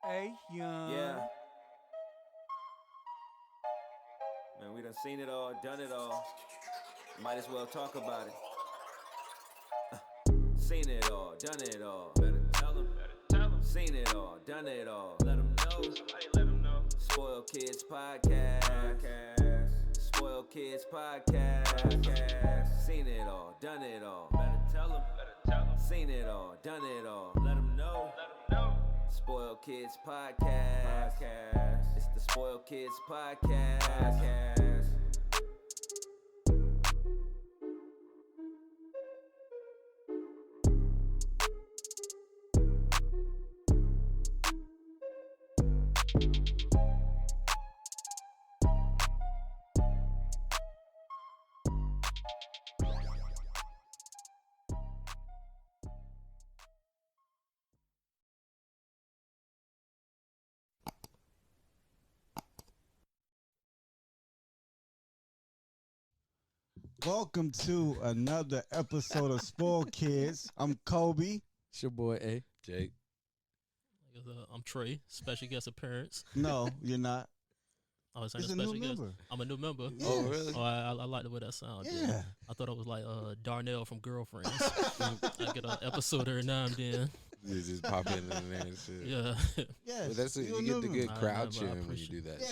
Hey, young. Yeah. Man, we done seen it all, done it all. Might as well talk about it. Seen it all, done it all. Better tell them. Seen it all, done it all. Let them know. Somebody let them know. Spoiled Kids Podcast. Spoiled Kids Podcast. Seen it all, done it all. Better tell them. Seen it all, done it all. Let them know. Spoiled Kids Podcast. It's the Spoiled Kids Podcast. Welcome to another episode of Spoiled Kids. I'm Kobe. It's your boy A. Jake. I'm Trey, special guest appearance. No, you're not. Oh, it's a It's a special new guest. member. I'm a new member. Yes. Oh, really? Oh, I like the way that sounds. Yeah. I thought it was like Darnell from Girlfriends. I get an episode every now and then. You just pop in there and shit. Yeah. Yes. But that's You're you a get new the member. good I crowd remember, I cheering when you appreciate do that. Yeah,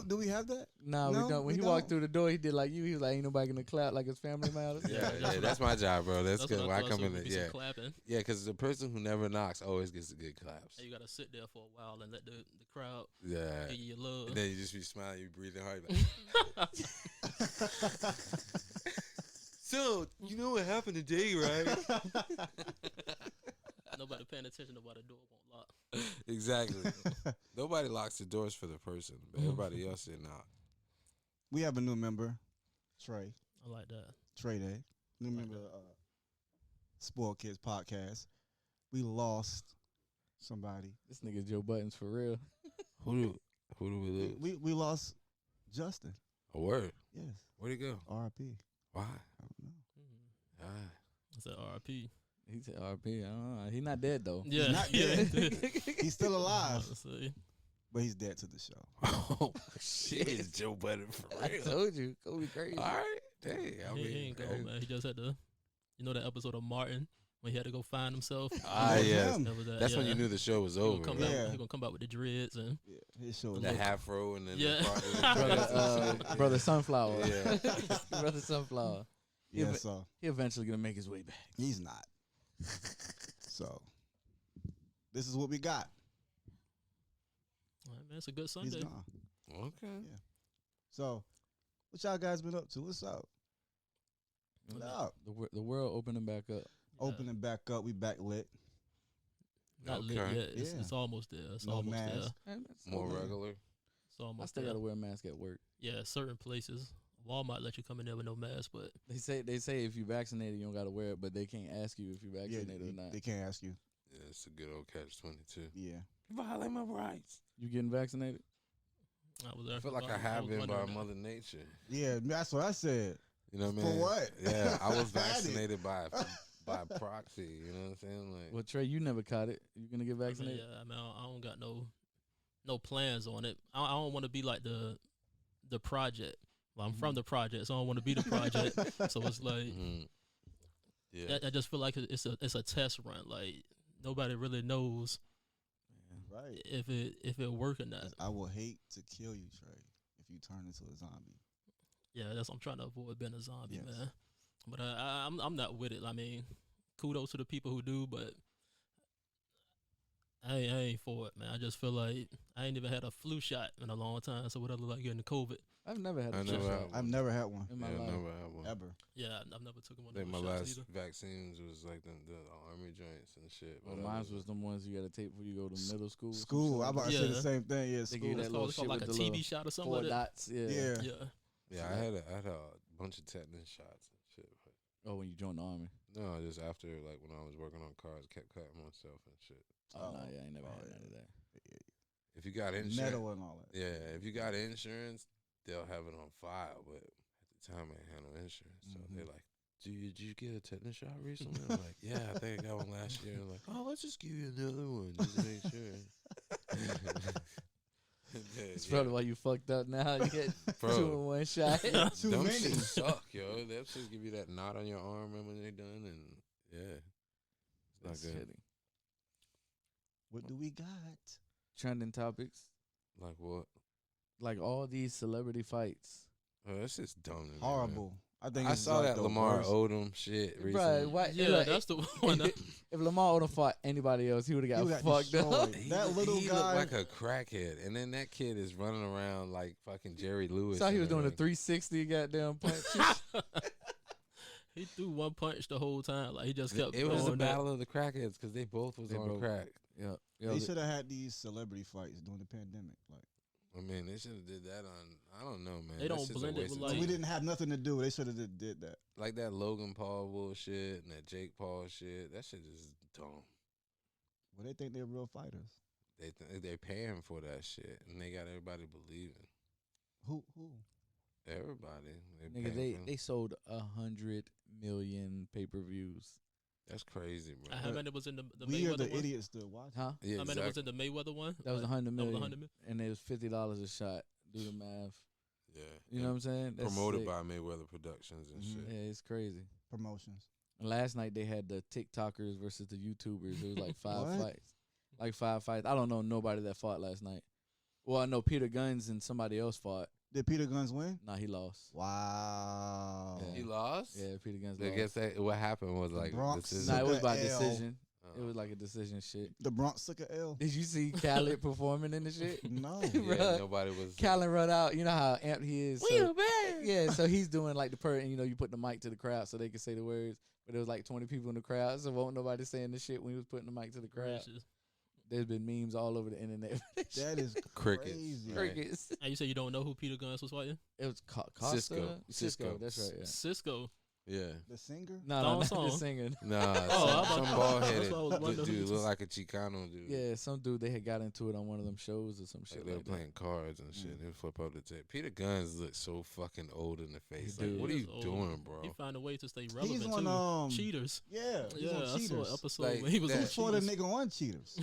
shit, do we have that? No, No, we don't. When we he walked don't. through the door, he did like you. He was like, "Ain't nobody gonna clap like his family matters." Yeah, that's my job, bro. That's good. When I come in, Yeah. Clapping. yeah, because the person who never knocks always gets the good claps. And you gotta sit there for a while and let the crowd Yeah, give you your love. and then you just be smiling, you breathing hard. Like, so you know what happened today, right? Nobody paying attention to why the door won't lock. Exactly. Nobody locks the doors for the person, but everybody else did not. We have a new member, Trey. I like that. Trey Day. New member of Spoiled Kids Podcast. We lost somebody. This nigga Joe Buttons for real. Who do we lose? We lost Justin. A word. Yes. Where'd he go? R.I.P. Why? I don't know. Ah. It's an RP. He said RP. I don't know. He's not dead though. Yeah. not dead. He's still alive, Honestly. but he's dead to the show. Oh shit! It's Joe Budden for real. I told you, Kobe crazy. All right, dang. I He mean, ain't go, man. He just had to, that episode of Martin when he had to go find himself. Ah, yes. him. That was that, That's when yeah. you knew the show was over. Come right? back, Yeah. he gonna come back with the dreads and Yeah, his show is The over. afro and then Yeah. the Brother Sunflower. Yeah. Brother Sunflower. Yeah, so He eventually gonna make his way back. he's not. So this is what we got. all right, man, it's a good He's Sunday. gone. Okay. So what y'all guys been up to? What's up? What up? The world opening back up. Yeah. Opening back up. We back lit. Not lit Okay. yet. It's, Yeah. it's almost there. It's No almost mask. there. More regular. It's almost I still there. gotta wear a mask at work. Yeah, certain places. Walmart let you come in there with no mask, but They say if you vaccinated, you don't gotta wear it, but they can't ask you if you Yeah, vaccinated or not. they can't ask you. Yeah, it's a good old catch-22. Yeah. You violate my rights. You getting vaccinated? I was there. I feel like I have been by Mother Nature. Yeah, that's what I said. You know what I For mean? what? Yeah, I was Had it. vaccinated by proxy. You know what I'm saying? Like, Well, Trey, you never caught it. You gonna get vaccinated? Yeah, I mean, I don't got no plans on it. I don't want to be like the project. Well, I'm from the project, so I don't want to be the project. So it's like mhm. Yeah. I just feel like it's a test run. Like nobody really knows Right. if it work or not. I will hate to kill you, Trey, if you turn into a zombie. Yeah, that's what I'm trying to avoid being a zombie, Yes. man. But I'm not with it. I mean, kudos to the people who do, but I ain't for it, man. I just feel like I ain't even had a flu shot in a long time, so what I look like getting COVID. I've never had I a never shot had one. I've never had one in my Yeah, life. never had one. ever. Yeah, I've never taken one I of think those my shots last either. vaccines was like the army joints and shit. Well, But mine was them ones you gotta take before you go to middle school. or some School. shit I'm about like to say the Yeah. same thing. Yeah, They give school. you that It's little called shit like with a the TB little shot or something four like that. dots. Yeah. Yeah. Yeah. yeah, I had a bunch of tetanus shots and shit. But Oh, when you joined the army. no, just after like when I was working on cars, kept cutting myself and shit. Oh, no, yeah, I ain't never Oh, had yeah. none of that. If you got insurance, Metal and all that. yeah, if you got insurance, they'll have it on file. But at the time, I ain't had no insurance, so Mhm. they're like, Did you get a tetanus shot recently?" I'm like, "Yeah, I think I got one last year." I'm like, "Oh, let's just give you another one just to make sure." It's probably why you fucked up now. You get Bro. 2 in 1 shot. Too Them many. shit suck, yo. Them shit give you that knot on your arm when they're done, and yeah, it's not That's good. shitty. What do we got? Trending topics. Like what? Like all these celebrity fights. Oh, that's just dumb. to me, man. Horrible. I think I it's saw like that the Lamar worst. Odom shit Bruh, recently. why, Yeah, look, that's the one. That, if Lamar Odom fought anybody else, he would have He got got fucked up. destroyed. That little he guy. looked like a crackhead, and then that kid is running around like fucking Jerry Lewis. Saw he in was the doing a ring. 360 goddamn punch. he threw one punch the whole time. Like he just kept. It was a going that. battle of the crackheads because they both was They on both- crack. Yeah, They should have had these celebrity fights during the pandemic. Like I mean, they should have did that on. I don't know, man. They That's don't just a blend it waste with, of like- we time. didn't have nothing to do. They should have did that. Like that Logan Paul bullshit and that Jake Paul shit. That shit is dumb. Well, they think they're real fighters. They paying for that shit, and they got everybody believing. Who? Everybody. Nigga, they sold 100 million pay-per-views. That's crazy, bro. How many was in the We are Mayweather the one? idiots to watch. Huh? Yeah, How many was in the Mayweather one? That was Like, 100 that was million. 100 million. And it was $50 a shot. Do the math. Yeah. You know what I'm saying? That's Promoted sick. by Mayweather Productions and Mhm. shit. Yeah, it's crazy. Promotions. And last night they had the TikTokers versus the YouTubers. It was like 5 What? fights. Like 5 fights. I don't know nobody that fought last night. Well, I know Peter Guns and somebody else fought. Did Peter Guns win? Nah, he lost. Wow. Yeah. He lost? Yeah, Peter Guns I lost. guess that what happened was like Bronx this is Nah, it was Took by a L. decision. It Oh. was like a decision shit. The Bronx took a L. Did you see Khaled performing in the shit? No. yeah, Bruh. nobody was Khaled run out. You know how amped he is. So, yeah, so he's doing like the and you put the mic to the crowd so they can say the words. But there was like 20 people in the crowd, so won't nobody saying the shit when he was putting the mic to the crowd. Gracious. There's been memes all over the internet. That is Crickets. crazy. Right. Crickets. And you say you don't know who Peter Guns was fighting? It was Costa. Cisco. Cisco. That's right. Yeah. Cisco. Yeah. The singer? No, Thong not song. the singer. Nah, Oh, some I'm bald that's headed why I was wondering dude who look this- like a Chicano dude. Yeah, some dude they had got into it on one of them shows or some shit Like they were like that. playing cards and shit. They would flip up the tape. Peter Guns looks so fucking old in the face. He Like, do. what are He you is old. doing, bro? He found a way to stay relevant He's on too. Cheaters. Yeah, he's Yeah, on I saw an Cheaters. episode Like when he was that. on Who fought a Cheaters. nigga on Cheaters?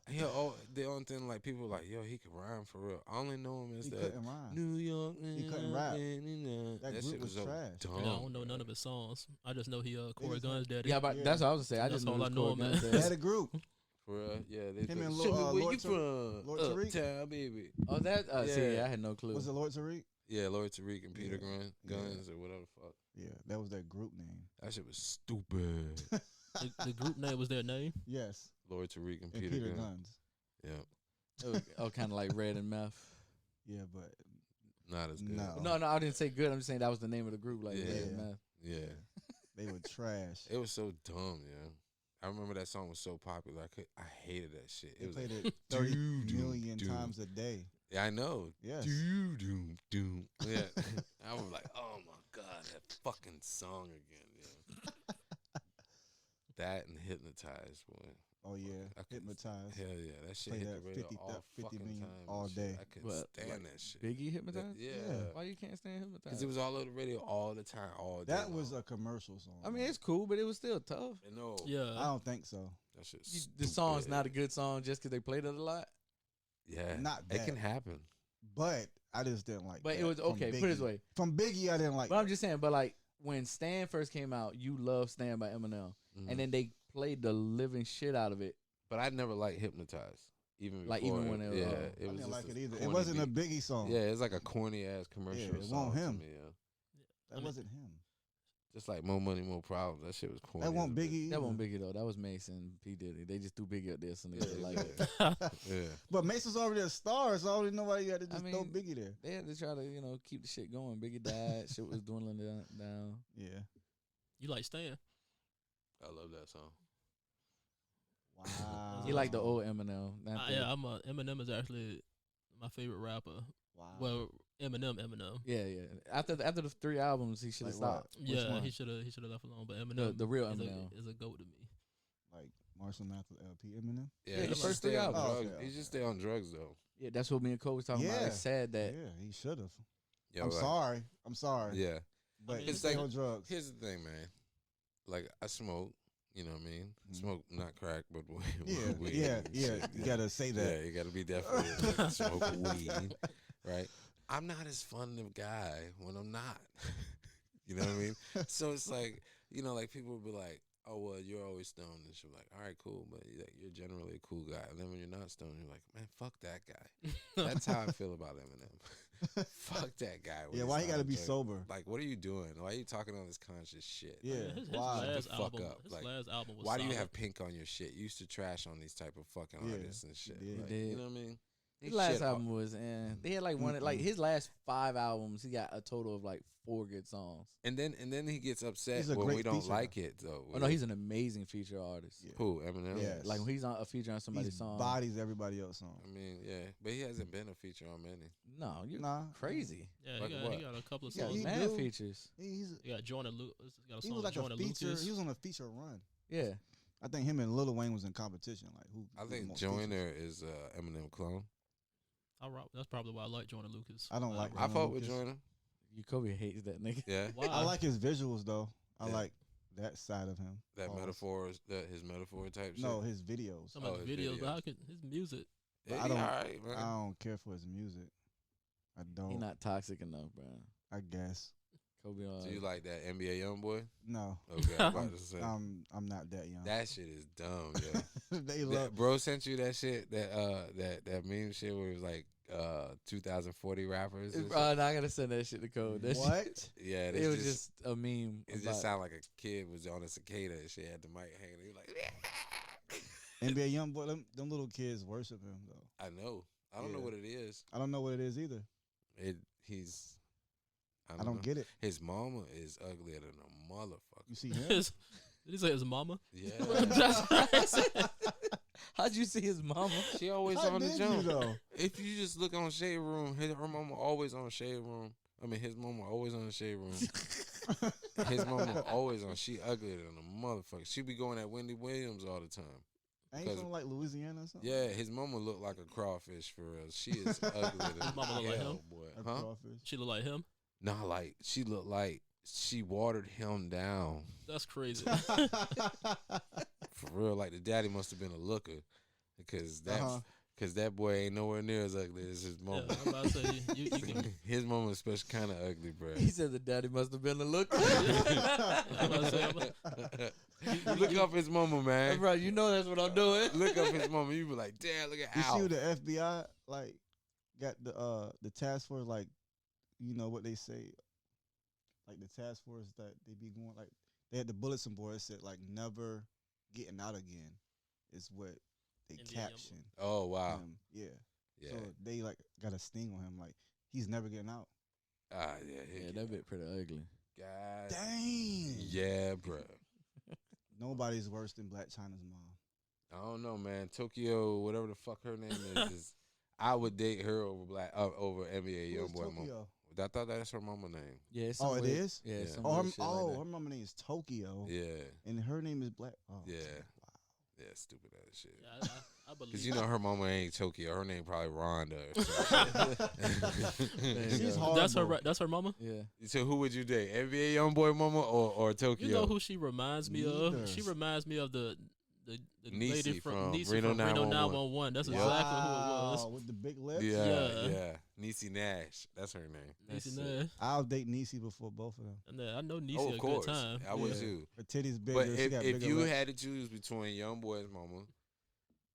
Yo, the only thing like people like, yo, he can rhyme for real. I only know him as He that couldn't rhyme. New York. couldn't rap. That That shit group was so trash. dumb. Yeah, I don't know none of his songs. I just know he Corey just Guns' daddy. Yeah, but Yeah. that's what I was gonna say. I That's just know all I it was know Corey him Guns' as. They dad. had a group. For real, yeah. They Him and Show me Lord- where Lord you Tar- from? Lord Tariq? Uptown, baby. Oh, that. See, Yeah. I had no clue. Was it Lord Tariq? Yeah, Lloyd Tariq and Peter Yeah. Guns or whatever the fuck. Yeah, that was their group name. That shit was stupid. The group name was their name. Yes, Lloyd Tariq and and Peter, Peter Guns. Guns. Yeah, It was kind of like Red and Meth. Yeah, but not as good. No. No, I didn't say good. I'm just saying that was the name of the group, like Red and Yeah. Meth. Yeah, they were trash. it was so dumb. Yeah, I remember that song was so popular. I hated that shit. They It was played like, it 30 doo, million doo. times a day. Yeah, I know. Yes. Doom, doom, doom. Yeah, I was like, oh my god, that fucking song again. Yeah, that and Hypnotized, boy. Oh yeah, I couldn't- Hypnotized. Hell yeah, that shit Play hit that the radio 50 all 50 fucking million time and all shit. day. I couldn't What, stand like that shit. Biggie Hypnotized? Yeah. Why you can't stand Hypnotized? Because it was all over the radio all the time, all day. That was long. a commercial song. I mean, it's cool, but it was still tough. I know. I Yeah. don't think so. That shit's The song's stupid. not a good song just because they played it a lot. Yeah, Not it that. can happen. But I just didn't like. But it that was from okay. Put it this Biggie. way. From Biggie, I didn't like. But I'm just saying, but like when Stan first came out, you loved Stan by Eminem. Mhm. And then they played the living shit out of it. But I never liked Hypnotized. Even Like, before even when it was- yeah, I it I was didn't just like it a either. It corny wasn't a beat. Biggie song. Yeah, it's like a corny ass commercial it song wasn't to him. me. Yeah. That wasn't him. Just like More Money, More Problems. That shit was corny. That as wasn't a bitch. Biggie. That either. wasn't Biggie though. That was Mason, P Diddy. They just threw Biggie up there, so niggas Yeah, like it. Yeah. But Mason's already a star, so I don't even know why you had to just I throw mean- Biggie there. They had to try to, keep the shit going. Biggie died. Shit was dwindling down. Yeah. You like Stan? I love that song. Wow. He like the old Eminem. not the- Yeah, Eminem is actually my favorite rapper. Wow. Well, Eminem. yeah. After the 3 albums, he should have Like stopped. Which Yeah, one? he should have left alone. But Eminem, the real is Eminem. is a goat to me. Like Marshall Mathers LP Eminem. Yeah, the he first should 3 stay on albums. Oh, drugs. okay, He should okay. stay on drugs though. Yeah, that's what me and Cole was talking about. Yeah. It's sad that Yeah, he should have. Yeah, I'm like- sorry. I'm sorry. Yeah. But mean, he's it's like- on drugs. Here's the thing, man. Like I smoke, You know what I mean? Smoke not crack, but Yeah, weed. yeah, and yeah. shit, You gotta say that. Yeah, you gotta be definitely smoke weed, right? I'm not as fun of a guy when I'm not. You know what I mean? So it's like, you know, like people will be like, oh, well, you're always stoned. And she'll be like, all right, cool, but you're generally a cool guy. And then when you're not stoned, you're like, man, fuck that guy. That's how I feel about Eminem. Fuck that guy. when Yeah, he's why he not gotta be enjoying- sober? Like, what are you doing? Why are you talking all this conscious shit? Yeah, His why? last the fuck album, up. his Like, last album was Why do you solid. have Pink on your shit? You used to trash on these type of fucking Yeah, artists and shit. he did. Like, He did. you know what I mean? His He last shit album was, they had like one, like Mm-mm. his last 5 albums, he got a total of like 4 good songs. And then he gets upset He's a when great we don't feature, like it though. Oh no, he's an amazing feature artist. Yeah. who, Eminem? Yeah. Like when he's on a feature on He somebody's song. bodies everybody else song. I mean, yeah, but he hasn't been a feature on many. No, you're Nah, crazy. Yeah, Like he what? got a couple of Yeah, songs. he Man do. features. He's He got Jordan Lucas. Got a he song was like with Jordan a feature. Lucas. He was on a feature run. Yeah. I think him and Lil Wayne was in competition. Like who? I who think the most features? Joyner is Eminem clone. That's probably why I like Jordan Lucas. I don't like I Eminem fuck with Lucas. Joyner. You Kobe hates that nigga. Yeah, Why? I like his visuals though. I Yeah. like that side of him. that Pause. his metaphor type shit. No, his videos. some of Oh, the his videos, videos. but how could his music? Yeah, I he don't- alright, man. I don't care for his music. I don't. He not toxic enough, bro. I guess. Kobe on. So you like that NBA YoungBoy? No, Okay, I'm about to say I'm not that young. that shit is dumb, yo. they That- love. bro sent you that shit, that meme shit where it was like 2040 rappers. and shit? Bro, I gotta send that shit to Kobe. That shit, What? Yeah, it was just a meme. it just about- sounded like a kid was on a cicada and shit, had the mic hanging. He was like, NBA young boy, them little kids worship him though. I know. I don't know Yeah. what it is. I don't know what it is either. He's. I don't know. get it. His mama is uglier than a motherfucker. You see him? Did he say his mama? Yeah. That's what I said. How'd you see his mama? She always How on the did jump. you though? If you just look on Shade Room, her mama always on Shade Room. I mean, his mama always on the Shade Room. His mama always on. She uglier than a motherfucker. She be going at Wendy Williams all the time. Ain't he 'Cause- from like Louisiana or something? Yeah, his mama look like a crawfish for real. She is uglier than His mama look like hell, him? boy. A Huh? crawfish. She look like him. Nah, like she looked like she watered him down That's crazy. for real. Like the daddy must have been a looker because that boy ain't nowhere near as ugly as his yeah, mama. I'm about to say you can. His mama is special kind of ugly, bro. He said the daddy must have been a look. I'm about to say, Look up his mama, man. Bro, you know that's what I'm doing. Look up his mama. You be like, damn, look at You see Al. what the FBI like got the task force, like, you know what they say, like the task force that they be going, like they had the bulletin board that said like never getting out again is what they Indian captioned Oh wow, him. Yeah. yeah, So they like got a sting on him, like he's never getting out. yeah, Yeah, that bit pretty ugly. God, Dang. yeah, bro. Nobody's worse than Black China's mom. I don't know, man. Tokyo, whatever the fuck her name is I would date her over NBA Who is YoungBoy mama. Tokyo? I thought that's her mama name. Yeah, it's Oh, some it weird- is? Yeah, Yeah. some Oh, her, weird shit like that. her mama name is Tokyo, Yeah, and her name is Black. Oh, Yeah. Wow. yeah, stupid ass shit. yeah, I believe. Cause you know her mama ain't Tokyo. Her name probably Rhonda. Or some There shit. you She's go. hard. That's her mama. Yeah. So who would you date? NBA YoungBoy mama or Tokyo? You know who she reminds me of? Neither. She reminds me of the Niecy lady from Niecy Reno from Reno 911. 911. That's Yeah. exactly who it was. Wow, with the big lips. Yeah, Yeah. yeah. Niecy Nash. That's her name. That's Niecy it. Nash. I'll date Niecy before both of them. And I know Niecy Oh, a of course. good time. I would Yeah. too. Her titties bigger. But she got if bigger you lips. had to choose between YoungBoy's mama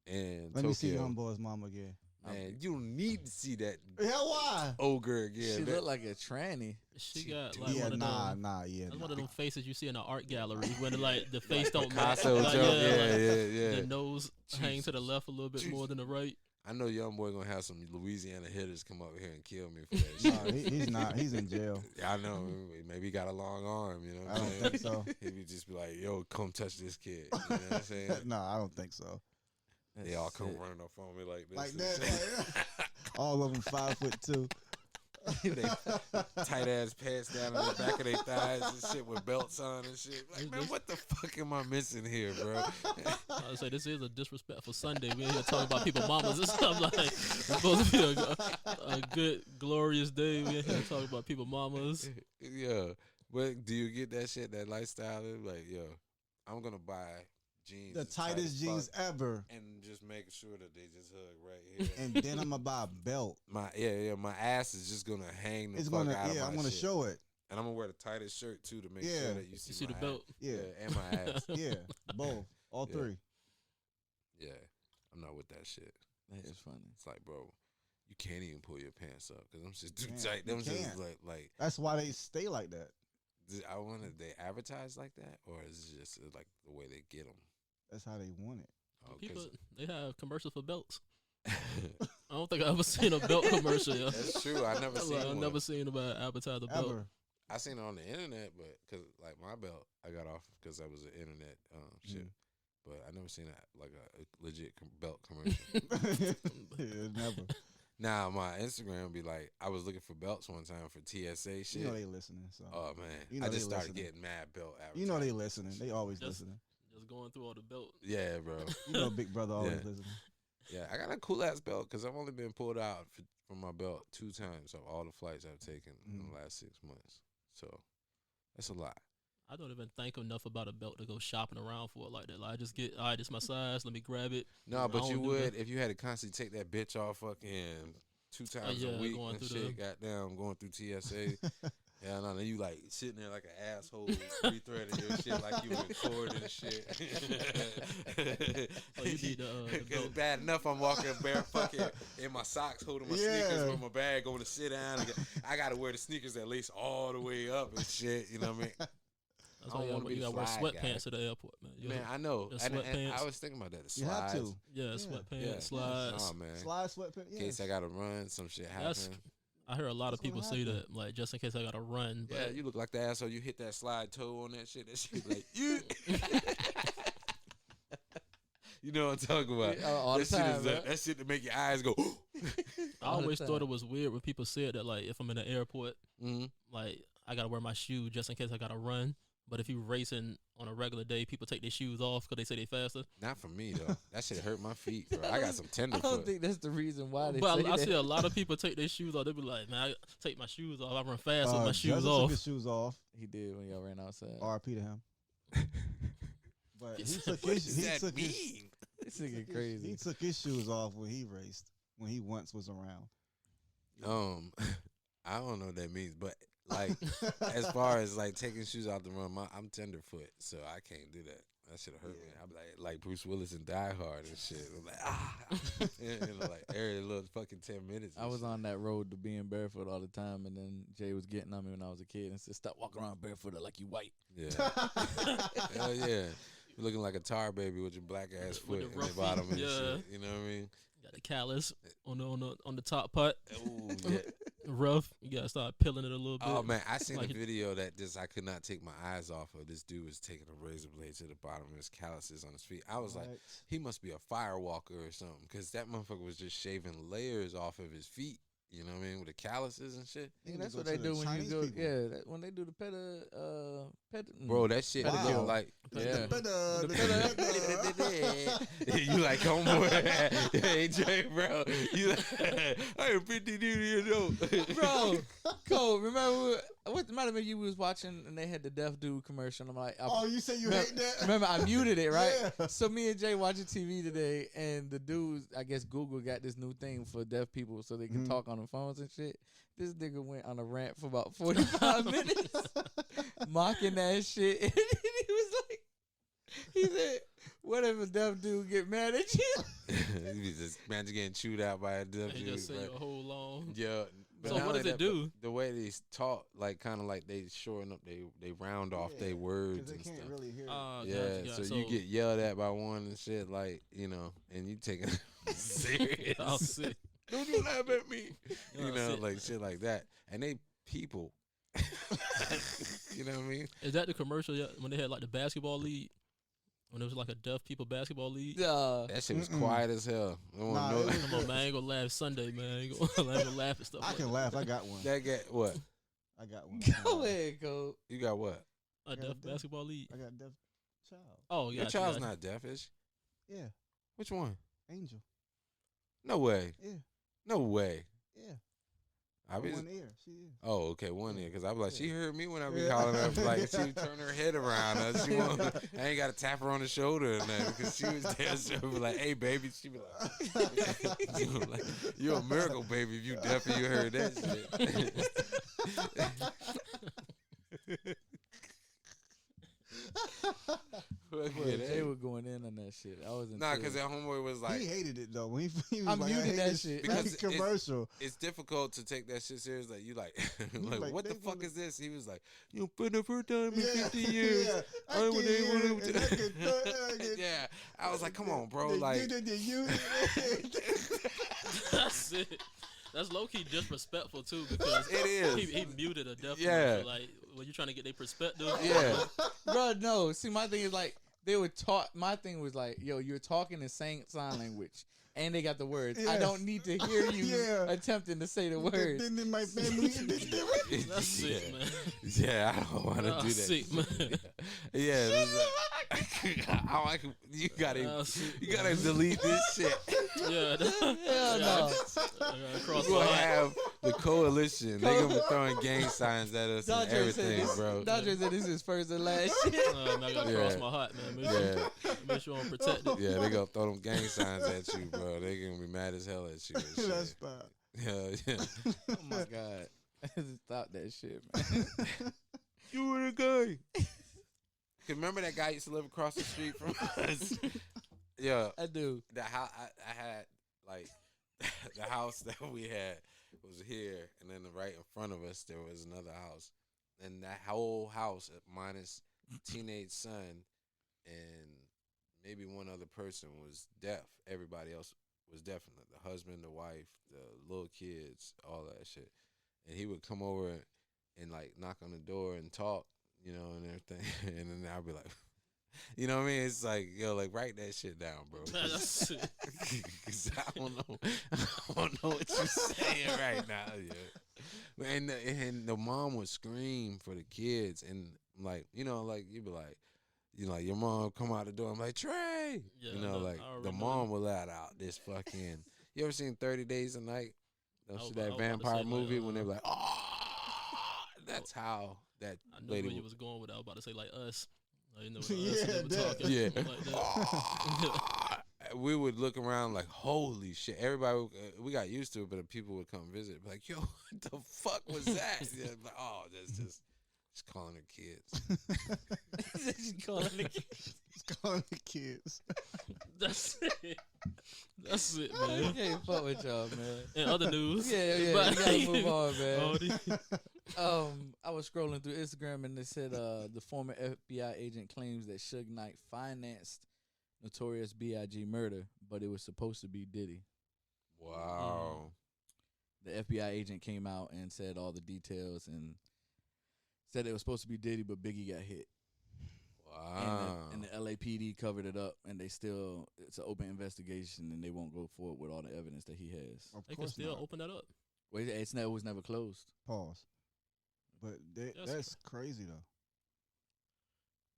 and Let me see Tokyo, Homeboy's mom again. man, you don't need to see that Hell, why? ogre again. She That- looked like a tranny. She She got do. like Yeah, one of them. yeah. That's one of them faces you see in an art gallery when like the face don't Picasso match. Like, joke. yeah, Yeah, like, yeah. the nose hang to the left a little bit more than the right. I know YoungBoy gonna have some Louisiana hitters come up here and kill me for that shit. Nah, he's not. He's in jail. Yeah, I know. Maybe he got a long arm. You know what I I'm don't saying? think so. He would just be like, "Yo, come touch this kid." You know what I'm saying? No, I don't think so. They all come That's it. running up on me like this. Like and that. shit. All of them 5'2". They tight ass pants down on the back of their thighs and shit with belts on and shit. Like, man, what the fuck am I missing here, bro? I would say this is a disrespectful Sunday. We're here talking about people mamas and stuff. Like it's supposed to be a good, glorious day. We're here talking about people mamas. Yeah, but do you get that shit, that lifestyle? Like, yo, I'm gonna buy jeans, The as tight tightest as jeans fuck, ever. and just make sure that they just hug right here. And then I'm gonna buy a belt. My ass is just gonna hang the It's fuck gonna, out of my I'm gonna shit. show it. And I'm gonna wear the tightest shirt too to make Yeah. sure that you You see the my belt? ass. Yeah. And my ass. Yeah, both, all Yeah. 3. Yeah, I'm not with that shit. That is funny. It's like, bro, you can't even pull your pants up because them shit's too Can't. tight. You Them shit's can't. like. That's why they stay like that. I wonder, they advertise like that, or is it just like the way they get them? That's how they want it. Oh, People, they have commercials for belts. I don't think I ever seen a belt commercial. Yo. That's true. I never seen I've one. never seen about advertise a belt. Ever. I seen it on the internet, but because like my belt, I got off because that was an internet shit. But I never seen a legit belt commercial. Yeah, never. Now my Instagram be like, I was looking for belts one time for TSA shit. You know they listening. So. Oh man, You know I they just started listening. getting mad belt advertising. You know they listening. They always Just- listening. Just going through all the belt. Yeah, bro. You know Big Brother always Yeah. listening. Yeah, I got a cool ass belt because I've only been pulled out from my belt 2 times of all the flights I've taken in the last 6 months. So that's a lot. I don't even think enough about a belt to go shopping around for it like that. Like I just get, all right, this my size. Let me grab it. No, I but you don't do would that. if you had to constantly take that bitch off fucking 2 times yeah, a week going and through shit. Goddamn, going through TSA. Yeah, no, then you like sitting there like an asshole, rethreading your shit like you recording shit. Oh, you need the Because belt. it's bad enough I'm walking bare fucking in my socks, holding my Yeah. sneakers with my bag, going to sit down. I got to wear the sneakers at least all the way up and shit. You know what I mean? That's I why don't wanna be you the gotta wear fly guy. sweatpants to the airport, man. You Man, know? I know. the And sweatpants. I was thinking about that. The You have slides. to. Yeah, Yeah. sweatpants, Yeah. slides. Oh, man. Slide sweatpants. In case I got to run, some shit That's happen. I hear a lot of That's gonna people say happen. that, like just in case I gotta run. But Yeah, you look like the asshole. You hit that slide toe on that shit. That shit be like, you. You know what I'm talking about. Yeah, all the that, shit time, is man. that shit to make your eyes go. I all the always thought time. it was weird when people said that, like if I'm in the airport, Mm-hmm. like I gotta wear my shoe just in case I gotta run. But if you racing on a regular day, people take their shoes off because they say they faster. Not for me though. That shit hurt my feet, bro. I got some I tenderfoot. don't think that's the reason why they But say I that. see a lot of people take their shoes off. They be like, man, I take my shoes off. I run fast with my shoes Justin off. took his shoes off. He did when y'all ran outside. R.I.P. to him. But he What took What his. does He that took his. mean? This nigga He crazy. took his shoes off when he raced. When he once was around. I don't know what that means, but like as far as like taking shoes out the run, I'm tenderfoot, so I can't do that. That should hurt me. I'm like Bruce Willis in Die Hard and shit. I'm like you know, like every little fucking 10 minutes. I was on that road to being barefoot all the time, and then Jay was getting on me when I was a kid and said, "Stop walking around barefoot like you white." Yeah, hell yeah. You're looking like a tar baby with your black ass With foot the in rough the bottom feet, and yeah. shit. You know what I mean? Got the callus on the top part, Ooh, yeah. rough. You gotta start peeling it a little bit. Oh man, I seen Like a it- video that just I could not take my eyes off of. This dude was taking a razor blade to the bottom of his calluses on his feet. I was like, Right. he must be a fire walker or something, because that motherfucker was just shaving layers off of his feet. You know what I mean, with the calluses and shit. He Yeah, need that's to what go they to the do when Chinese you go. people. Yeah, when they do the Bro, that shit Wow. look like. Yeah. The You like homeboy? Hey Jay, bro. You like, I am 50 years old, bro. Cole, remember what might have been you was watching and they had the deaf dude commercial. I'm like, Oh, you say you hate that? remember I muted it, right? Yeah. So me and Jay watching TV today, and the dudes, I guess Google got this new thing for deaf people so they can Mhm. talk on the phones and shit. This nigga went on a rant for about 45 minutes, mocking that shit. And he was like, he said, "What if a deaf dude get mad at you?" You be just imagine getting chewed out by a dumb They dude. just say bro. your whole long. Yeah. So not what only does it that, do? but the way they talk, like kind of like they shorten up, they round off Yeah, their 'cause words they and can't stuff. really hear. Yeah, gotcha, so you get yelled at by one and shit, like, you know, and you taking it serious. I'll see. Don't you laugh at me? Yeah, You know, sit. like shit like that. And they people. You know what I mean? Is that the commercial when they had like the basketball league? When it was like a deaf people basketball league? That shit was Mm-mm. quiet as hell. I don't Nah, know. it was- Come on, man. I ain't gonna laugh Sunday, man. I ain't gonna laugh at stuff I like can that. laugh. I got one. That get what? I got one. Go ahead, Cole. You got what? A Yeah, deaf deaf. basketball league. I got deaf child. Oh, yeah. Your child's not deaf, is she? Yeah, Which one? Angel. No way. Yeah, No way. yeah. I be. One ear. She is. Oh, okay, one ear. Because I was like, she heard me when I be Yeah. calling her. Like, she would turn her head around. She won't, I ain't got to tap her on the shoulder or nothing. Because she was there. So I be like, hey, baby. She be like, you're a miracle, baby, if you deaf and you heard that shit. Bro, they were going in on that shit. I wasn't. Nah, because that homeboy was like, He hated it though. When he was I like, muted hate that this shit. Because commercial. it's difficult to take that shit serious. Like, you like, like, what the they fuck gonna- is this? He was like, you for the first time in 50 years. Yeah, I I can would- hear would- it, and I can yeah, I was like, come on, bro. They Like, did it, you. That's it. That's low key disrespectful too because It is. He muted a deaf Yeah. person. Like when you trying to get their perspective. yeah. Bro, no. See, my thing is like they were taught. My thing was like, yo, you're talking in sign language, and they got the words. I Yes. don't need to hear you Yeah. attempting to say the words. Then in my family, That's sick, man. Yeah, I don't want to do that. Sick, man. Yeah, it was like, you gotta delete this shit. Yeah. Hell no. Cross We'll my line. have the coalition. They gonna be throwing gang signs at us and Dodger said everything, this. bro. Dodger said this is first and last shit. Man, I gotta Yeah. cross my heart, man. Make sure I'm protected. Yeah, they gonna throw them gang signs at you, bro. They gonna be mad as hell at you. And shit. That's fine. Yeah. Oh my god. Stop that shit, man. You were the guy. Cause remember that guy used to live across the street from us. Yeah, I do. the house I had, like, the house that we had was here, and then right in front of us there was another house, and that whole house minus teenage son and maybe one other person was deaf. Everybody else was definitely the husband, the wife, the little kids, all that shit. And he would come over and like knock on the door and talk, you know, and everything. And then I'd be like, you know what I mean? It's like, yo, like write that shit down, bro. That's it. Cause I don't know what you're saying right now. Yeah. And the mom would scream for the kids, and like, you know, like you'd be like, you know, like your mom come out the door. I'm like, Trey, Yeah, you know, I like the remember. mom would let out this fucking. You ever seen 30 Days a Night? I was That about to vampire say, like, movie when they were like, oh, that's how that I knew lady where you would. was going with that. I was about to say like us. Like, you know, us Yeah, and they were that. talking. Yeah. Like that. We would look around like, holy shit. Everybody, we got used to it, but people would come visit. Be like, yo, what the fuck was that? Yeah, like, oh, that's just calling her kids. She's calling the kids. It's calling the kids. That's it. That's it, I man. can't fuck with y'all, man. In other news, Yeah, we but- gotta move on, man. all these- I was scrolling through Instagram and it said the former FBI agent claims that Suge Knight financed Notorious B.I.G. murder, but it was supposed to be Diddy. Wow. The FBI agent came out and said all the details and said it was supposed to be Diddy, but Biggie got hit. Wow. And the LAPD covered it up, and it's an open investigation, and they won't go forward with all the evidence that he has. Of They can course still not. open that up. Well, it was never closed. Pause. But That's that's crazy though.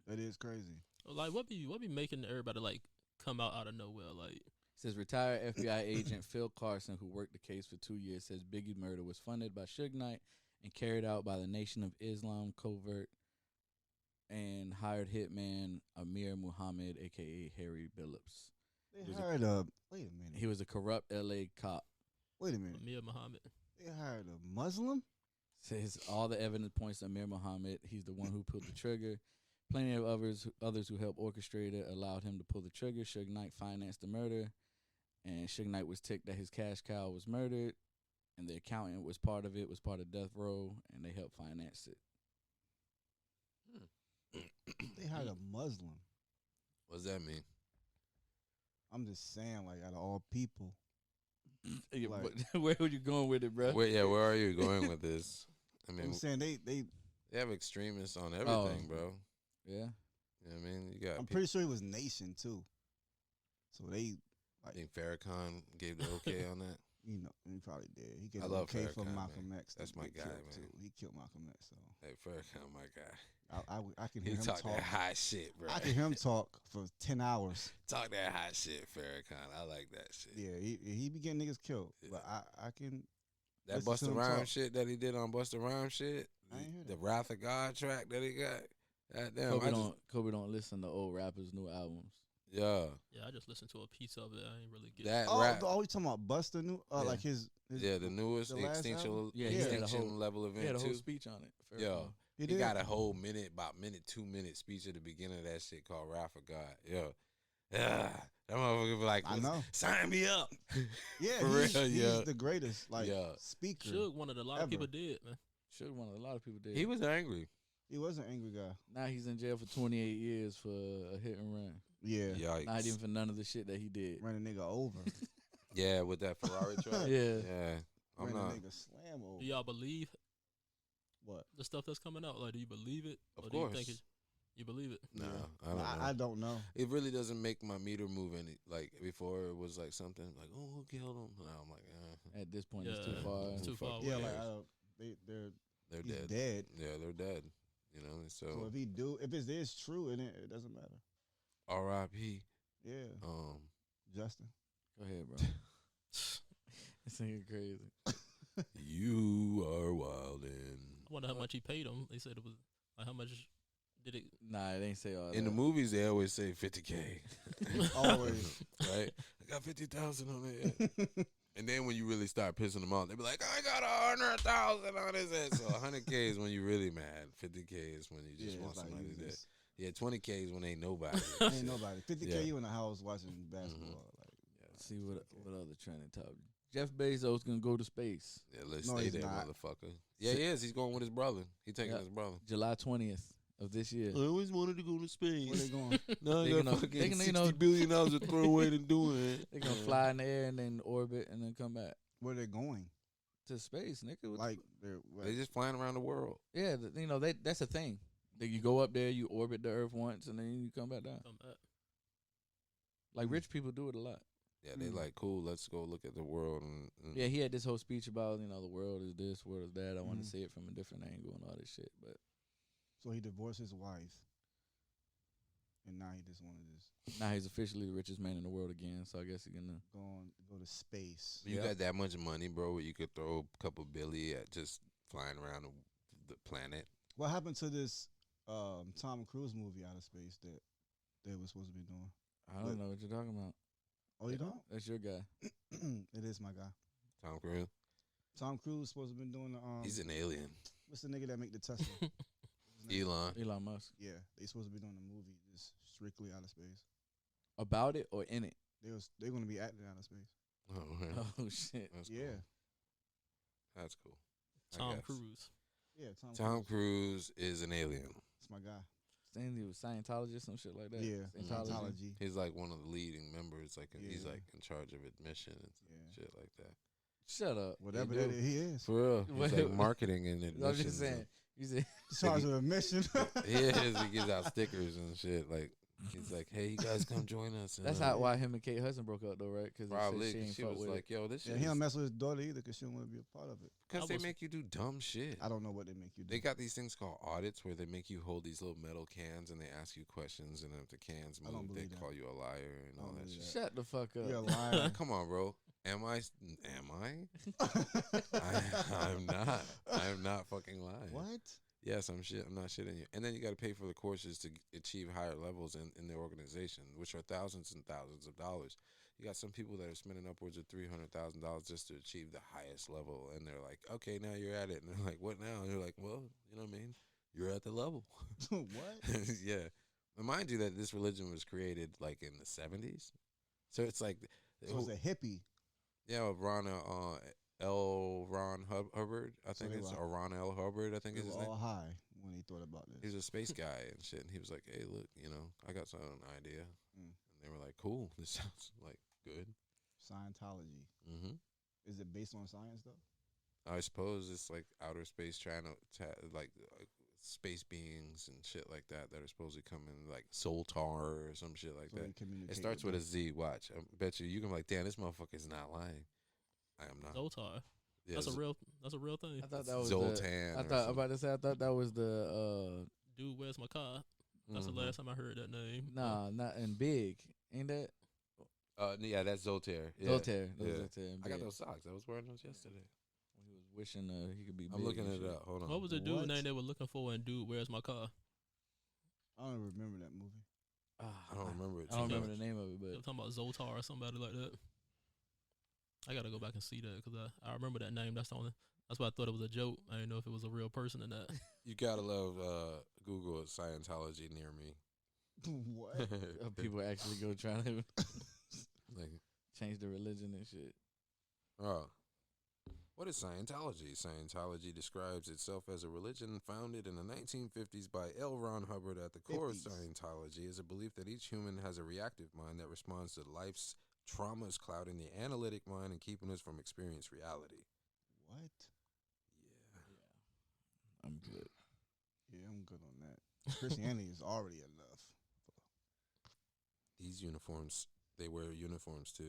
That is crazy. Like, what be making everybody like come out of nowhere? Like, It says retired FBI agent Phil Carson, who worked the case for 2 years, says Biggie murder was funded by Suge Knight and carried out by the Nation of Islam covert and hired hitman Amir Muhammad, a.k.a. Harry Billups. They Was it- hired a. Wait a minute. He was a corrupt L.A. cop. Wait a minute. Amir Muhammad. They hired a Muslim. Says all the evidence points to Amir Muhammad. He's the one who pulled the trigger. Plenty of others who helped orchestrate it allowed him to pull the trigger. Suge Knight financed the murder, and Suge Knight was ticked that his cash cow was murdered, and the accountant was part of it, was part of Death Row, and they helped finance it. They hired a Muslim. What does that mean? I'm just saying, like, out of all people, Yeah, Like- but where are you going with it, bro? Where are you going with this? I mean, I'm saying they. they have extremists on everything, bro. Yeah. You know what I mean? You got I'm pretty sure it was Nation too. So they, I think Farrakhan gave the okay on that. you know, he probably did. He gave I the love okay for Farrakhan, Malcolm man. X. to That's my get guy, killed, man. Too. He killed Malcolm X. So Hey, Farrakhan, my guy. I can He hear him talk talk. that hot shit, bro. I can hear him talk for 10 hours. Talk that hot shit, Farrakhan. I like that shit. Yeah, he be getting niggas killed. Yeah. But I can That Listen to Busta him Rhymes talk. shit that he did on Busta Rhymes shit. I ain't hear The that. Wrath of God track that he got. God damn, Kobe don't listen to old rappers' new albums. yeah. Yeah, I just listened to a piece of it. I ain't really get That Oh, rap. you talking about Busta new? Yeah. Like his Yeah, the newest the last extinction, album? Yeah, he had a extinction whole- level He had event a whole too. speech on it. First Yo, one. He he did? got a whole about 2-minute speech at the beginning of that shit called Wrath of God. Yo, yeah, that motherfucker be like, I know. sign me up. Yeah, For he's real, the greatest Yeah. speaker. Suge. One of the lot of people Ever. did, man. Should one of a lot of people did. He was angry. He was an angry guy. Now he's in jail for 28 years for a hit and run. Yeah, Yikes. Not even for none of the shit that he did. ran a nigga over. Yeah, with that Ferrari truck. Yeah. Yeah, I'm ran not. a nigga slam over. Do y'all believe What? the stuff that's coming out? Like, do you believe it? Of or do you course. think you believe it? Nah, Yeah. I don't know. I don't know. It really doesn't make my meter move any. Like before, it was like something like, "Oh, who killed him?" Now I'm like, At this point, it's too Yeah. far. It's too far Yeah, away. like they're he's dead. dead. Yeah, they're dead. You know, and So so if it is true, it doesn't matter. R.I.P. Yeah, Justin. Go ahead, bro. This nigga crazy. You are wildin'. I wonder how much he paid him. They said it was like how much did it? Nah, it ain't say all that. In the movies, they always say 50K. Always. Right? I got 50,000 on it. And then when you really start pissing them off, they be like, I got 100,000 on his head. So 100K is when you really mad. 50K is when you just want somebody you dead. just- Yeah, 20K is when ain't nobody. Ain't nobody. 50K Yeah. you in the house watching basketball. Mm-hmm. Like, Let's see what other trending topic. Jeff Bezos gonna go to space Yeah, let's No, stay he's there, not. motherfucker. Yeah, he is. He's going with his brother. He taking Yeah. his brother. July 20th of this year. I always wanted to go to space. where they going? No, They I got gonna- fucking they gonna, $60 billion to throw away to do it. They're gonna fly in the air and then orbit and then come back Where they going? to space, nigga. What the Like they're what? They just flying around the world. Yeah, that's a thing. That you go up there, you orbit the Earth once, and then you come back down. Come back. Like rich people do it a lot. Yeah, they like, cool, let's go look at the world. And Yeah, he had this whole speech about the world is this, world is that. I want Mhm. to see it from a different angle and all this shit. But So he divorced his wife, and now he just wanted to now he's officially the richest man in the world again. So I guess he's gonna. go to space. You Yep. got that much money, bro, where you could throw a couple billy at just flying around the planet. What happened to this Tom Cruise movie out of space that they were supposed to be doing? I don't know what you're talking about. Oh, you don't? That's your guy. It is my guy. Tom Cruise, Tom Cruise supposed to be doing the he's an alien. what's the nigga that make the Tesla? What's his name? Elon. Elon Musk. Yeah, they supposed to be doing a movie just strictly out of space. About it or in it? They're gonna be acting out of space. Oh, man. Oh shit. That's Yeah, cool. That's cool. I Tom guess. Cruise. yeah. Tom Cruise is an alien. It's my guy. Saying he was Scientologist, some shit like that. Yeah, Scientology. Scientology. He's like one of the leading members. Like he's Yeah. like in charge of admission and Yeah. shit like that. Shut up. Whatever They that do. is, he is. For real, he's Wait, like marketing and admission. I'm just saying. You said In charge of admission. He is. He gives out stickers and shit. Like he's like, hey, you guys come join us. And, that's why him and Kate Hudson broke up though, right? Because probably she 'cause ain't she fuck was with like, yo, this Yeah, shit. he don't mess with his daughter either because she don't want to be a part of it. Because I they was- make you do dumb shit. I don't know what they make you do. They got these things called audits where they make you hold these little metal cans and they ask you questions, and if the cans I don't move, they believe that. call you a liar and I all don't that believe shit. that. Shut the fuck up. You're a liar. Come on, bro. Am I? I'm not. I'm not fucking lying. What? Yes, I'm not shitting you. And then you got to pay for the courses to achieve higher levels in their organization, which are thousands and thousands of dollars. You got some people that are spending upwards of $300,000 just to achieve the highest level, and they're like, "Okay, now you're at it." And they're like, "What now?" And they're like, "Well, you know what I mean? You're at the level." What? Yeah. Remind you that this religion was created like in the 70s, so it's like, So it's a hippie. yeah, Ron Hubbard, I So think they it's were- or Ron L. Hubbard, I think They is his were name. all high when they thought about this. He's a space guy and shit. And he was like, "Hey, look, I got some idea." Mm. And they were like, "Cool, this sounds like good." Scientology. Mm-hmm. Is it based on science though? I suppose it's like outer space trying to like space beings and shit like that are supposed to come in like Soltar or some shit like So that. they communicate It starts with a them. Z. Watch, I bet you can be like, "Damn, this motherfucker's not lying." I am not. Zotar. Yeah, That's a real thing. I thought that was Zoltan. I or thought something. about to say I thought that was the Dude, where's my car? That's Mhm. the last time I heard that name. nah, not in big. Ain't that Yeah, that's Zoltaire. Yeah. Zoltaire? That was Yeah. Zoltaire in I got Big. those socks. I was wearing those yesterday. When he was wishing he could be. I'm big looking and it shit. up. Hold on. What was the dude What? name they were looking for in Dude, Where's My Car? I don't remember that movie. I don't remember it. I don't too remember much. the name of it, They were but talking about Zoltar or somebody like that. I gotta go back and see that because I remember that name. That's why I thought it was a joke. I didn't know if it was a real person or not. You gotta love Google Scientology near me. What? people actually go trying to Like, change the religion and shit. oh. What is Scientology? Scientology describes itself as a religion founded in the 1950s by L. Ron Hubbard. At the core of 50s. Scientology is a belief that each human has a reactive mind that responds to life's traumas, clouding the analytic mind and keeping us from experienced reality. What? Yeah. I'm good. Yeah, I'm good on that. Christianity is already enough. These uniforms, they wear uniforms to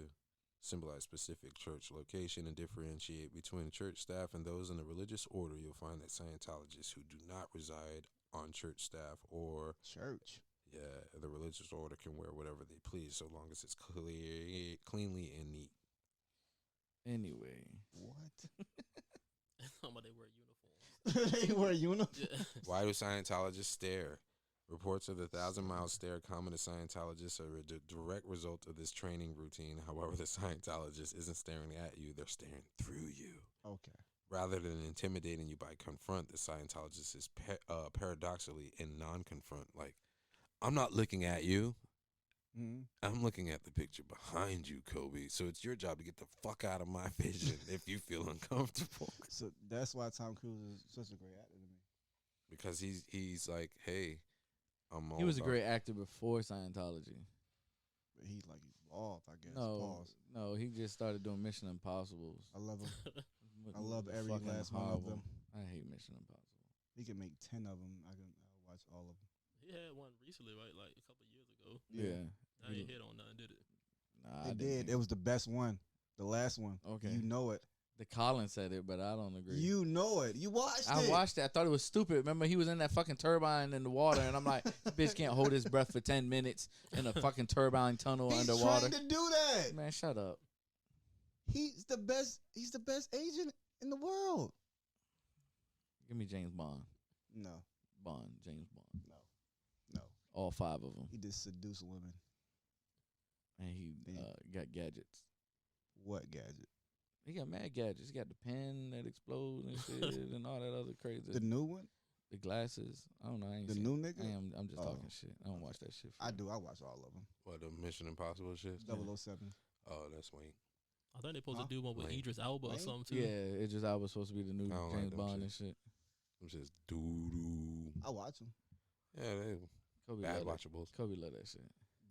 symbolize specific church location and differentiate between church staff and those in the religious order. You'll find that Scientologists who do not reside on church staff or Church. the religious order can wear whatever they please so long as it's cleanly and neat. Anyway, What? Somebody wear uniforms. They wear uniforms. Yeah. Why do Scientologists stare? Reports of the 1,000-mile stare common to Scientologists are a direct result of this training routine. However, the Scientologist isn't staring at you, they're staring through you. Okay. Rather than intimidating you by confront, the Scientologist is paradoxically in non-confront. Like, I'm not looking at you. Mm-hmm. I'm looking at the picture behind you, Kobe. So it's your job to get the fuck out of my vision if you feel uncomfortable. So that's why Tom Cruise is such a great actor to me. Because he's like, hey, I'm all he was a about- great actor before Scientology. But he like evolved, I guess. No, Pause. no, he just started doing Mission Impossibles. I love him. I What- love what every fucking last one of horrible. them. I hate Mission Impossible. He can make 10 of them. I'll watch all of them. He had one recently, right? Like a couple years ago. Yeah. I ain't hit on nothing, did it? Nah, I It didn't did. think- It was the best one. The last one. Okay. You know it. The Colin said it, but I don't agree. You know it. You watched I it. watched it. I thought it was stupid. Remember, he was in that fucking turbine in the water, and I'm like, this bitch can't hold his breath for 10 minutes in a fucking turbine tunnel He's underwater. trying to do that. Man, shut up. He's the best. He's the best agent in the world. Give me James Bond. No, James Bond. no. All 5 of them. He just seduce women. And he Yeah. got gadgets. What gadget? He got mad gadgets. He got the pen that explodes and shit and all that other crazy. The new one? The glasses. I don't know. I ain't The seen new it. nigga? I'm just Oh. talking shit. I don't watch that shit. I do. I watch all of them. What, the Mission Impossible shit? 007. Oh, that's Wayne. I think they supposed Huh? to do one with Lame. Idris Elba or Lame? something too. Yeah, it just I was supposed to be the new I don't like James them Bond shit. and shit. I'm just doo-doo. I watch them. Yeah, they Kobe bad love that. watchables. Kobe love that shit.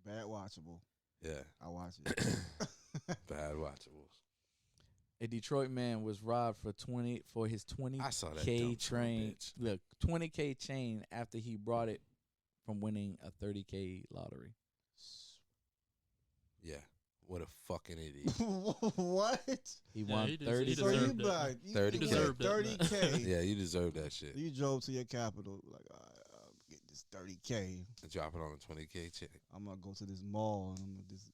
Bad watchable. Yeah, I watch it. bad watchables. A Detroit man was robbed for his 20K I saw that dumb son of a train. bitch. Look, 20K chain after he brought it from winning a 30K lottery. Yeah, what a fucking idiot. What? He Yeah, won he des- 30. he So you deserved be that. like, you 30K. get Deserved that, 30K. Yeah, you deserve that shit. You drove to your capital, like, all right, I'll get this 30K. Drop it on a 20K check. I'm gonna go to this mall and I'm gonna just.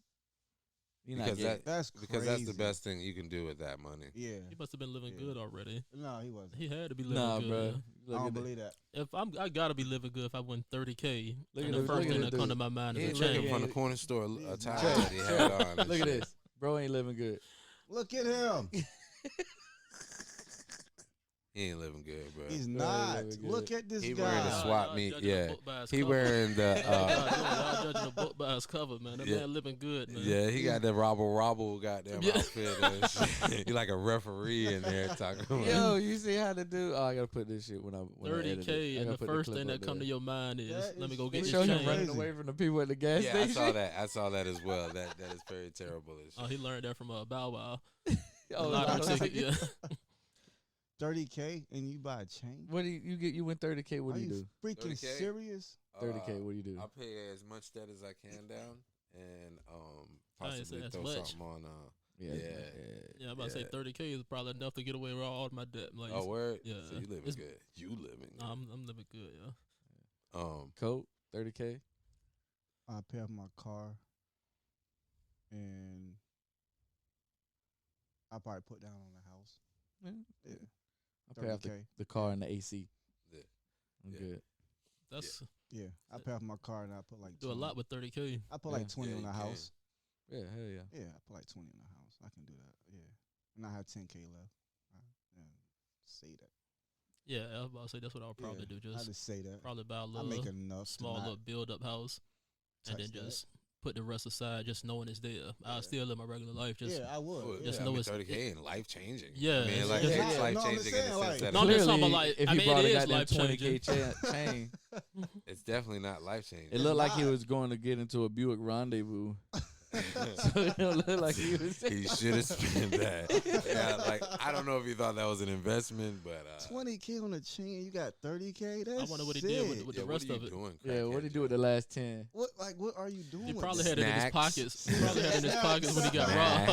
You're not Because getting That's crazy. Because that's the best thing you can do with that money. Yeah. He must have been living Yeah. good already. No, he wasn't. He had to be living Nah, good. bro. yeah. I Look don't at believe that. If I gotta be living good if I win 30K. Look and at the the- first look at thing the that come dude. to my mind He is ain't a looking chain. from the corner store He's attire not. that he had on. and Look at shit. this. Bro ain't living good. Look at him. He ain't living good, bro. He's Bro, not. he look Look good. at this He guy. wearing the Y'all- swap y'all meet, judging a yeah. book by its He cover. wearing the Y'all judging a book by its cover, man. That Yeah. man living good, man. yeah. He got the robble goddamn Yeah. outfit. And shit. He like a referee in there talking. About Yo, you see how to do? Oh, I gotta put this shit when I edit it. 30K, I and gotta the put first clip thing up that come there. to your mind is, That let me is go They get crazy. show this him chain. running Crazy. away from the people at the gas Yeah, I station. saw that. I saw that as well. That is very terrible. As Oh, shit. he learned that from Bow Wow. Oh, Lottery no. ticket, yeah. 30K and you buy a chain? What do you get? You win 30K. What Are do you you do? freaking 30K? serious? 30K. What do you do? I pay as much debt as I can down, and I ain't say possibly that's throw much. something on. Yeah. Yeah, I'm about to say Yeah. 30K is probably enough to get away with all my debt. Like, Oh, word. yeah. So you living It's- good. You living good. I'm living good, yeah. Coat 30K. I pay off my car and I probably put down on the house. Yeah. Yeah. I pay off 30K. the car and the AC. Yeah. I'm Yeah. good. That's Yeah, I pay off my car and I put like do a 20. lot with 30K. I put like Yeah. 20 Yeah, on you the can. house. Yeah, hell yeah. Yeah, I put like 20 on the house. I can do that. Yeah, and I have 10K left. Yeah, say that. Yeah, I was about to say that's what I would probably Yeah, do. I Just just say that. probably buy a I little make enough. small to not little build up house, and then touch that. just put the rest aside, just knowing it's there. Yeah. I'll still live my regular life. Just Yeah, I would. Well, yeah. just I know mean, it's- 30K and life changing. Yeah, I mean, it's- like it's- it's Yeah, life no, I'm changing in saying, the like- sense that No, I'm just talking about, Clearly, like, if I he mean, brought it a is goddamn life-changing. 20K chain, it's definitely not life changing. it looked like he not. was going to get into a Buick Rendezvous. So it don't look like he was. He should have spent that. Yeah, like I don't know if he thought that was an investment, but 20K on a chain. You got 30K. That's I wonder what he did with sick. the what rest are of you it. doing? Yeah, what crackhead did he do with the last 10? What are you doing? He with probably this? had it in his Snacks. pockets. He probably had it in his pockets when he got Snacks.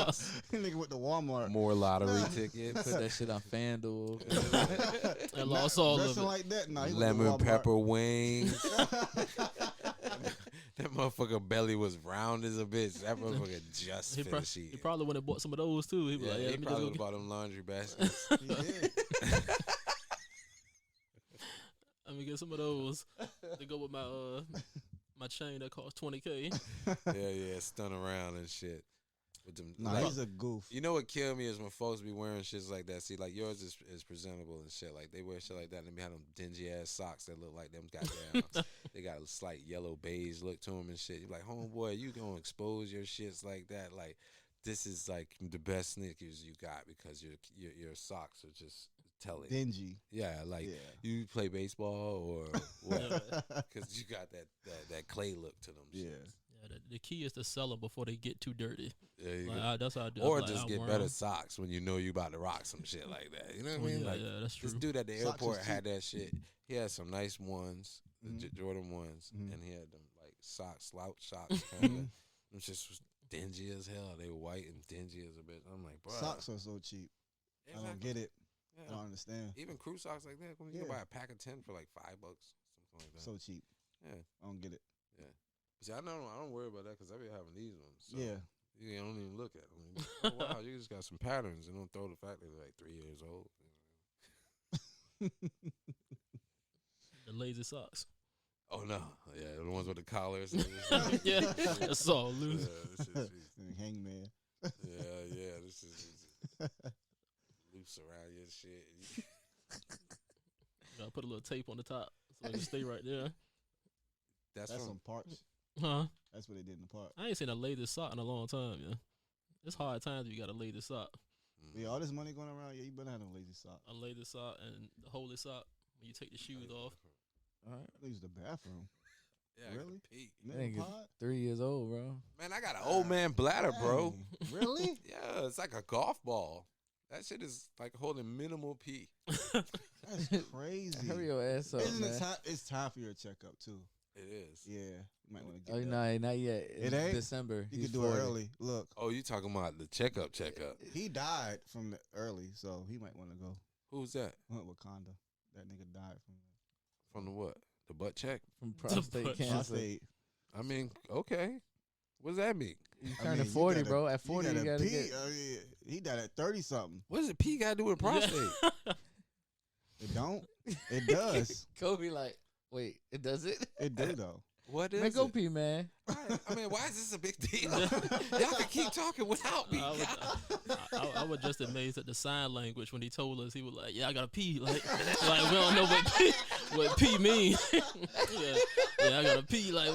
robbed. Nigga with the Walmart. More lottery tickets, Put that shit on FanDuel. And lost all of Dressing it. like that. Nah, he went to lemon Walmart. pepper wings. That motherfucker belly was round as a bitch. That motherfucker just He, finished he eating. probably went and bought some of those too. He was Yeah, like, yeah, he let me probably just would have go bought them laundry baskets. He did. let me get some of those to go with my my chain that cost 20K. yeah, stun around and shit. With them, Nah, like, he's a goof. you know what killed me is when folks be wearing shits like that. See, like yours is presentable and shit. Like they wear shit like that and they have them dingy ass socks that look like them goddamn. They got a slight yellow beige look to them and shit. You're like, homeboy, you gonna expose your shits like that? Like this is like the best sneakers you got because your socks are just telling. Dingy. Yeah, like Yeah. you play baseball or what? Yeah. Because you got that clay look to them. Yeah. shits. Yeah, the key is to sell them before they get too dirty. There you Like, go. that's how I do. Or Like, just I get wear better 'em. socks when you know you about to rock some shit like that. You know what I Oh, mean? yeah, Like yeah, that's true. this dude at the Socks is airport cheap. had that shit. He had some nice ones, the Mhm. Jordan ones, Mhm. and he had them like slouch socks. Kind of. Mhm. Them just was dingy as hell. They were white and dingy as a bitch. I'm like, bro, Socks are so cheap. I don't get it. I don't understand. Even crew socks like that, when you can Yeah. buy a pack of 10 for like $5, something like that. So cheap. yeah. I don't get it. See, I don't worry about that because I be having these ones. So Yeah. You don't even look at them. Oh, wow, you just got some patterns and don't throw the fact that they're like 3 years old. The lazy socks. Oh no, yeah, the ones with the collars. Yeah, that's all loose. Yeah, this is, Hangman. yeah, this is loose around your shit. Gotta put a little tape on the top so it can stay right there. That's That's from some parts. Huh? That's what they did in the park. I ain't seen a lazy sock in a long time, yeah. It's hard times if you got a lazy sock. Yeah, all this money going around. Yeah, you better have a lazy sock. A lazy sock and the holy sock when you take the shoes off. All right. I use the bathroom. Yeah, I gotta Really? pee. Nigga, Nigga. pod? 3 years old, bro. Man, I got an old man bladder, bro. Dang. Really? Yeah, it's like a golf ball. That shit is like holding minimal pee. That's crazy. Hurry your ass up, Isn't man. it time? It's time for your checkup too. It is. Yeah, you might want to Oh, get that. no, not yet. It ain't? December. You He's can do 40. it early. Look, Oh, you talking about the checkup? he died from the early, so he might want to go. Who's that? Wakanda. That nigga died From the what? The butt check? From prostate butt cancer. prostate. I mean, okay. What does that mean? You I turning mean, you 40, gotta- bro. At 40, you gotta pee. get. He died at 30 something. What does a pee got to do with prostate? It don't. It does. Kobe, like, wait, it does it? It do though. What is Man, go it? pee, man. I mean, why is this a big deal? Y'all can keep talking without me. I was just amazed at the sign language when he told us. He was like, "Yeah, I gotta pee." Like we don't know what pee mean. yeah, I gotta pee. Like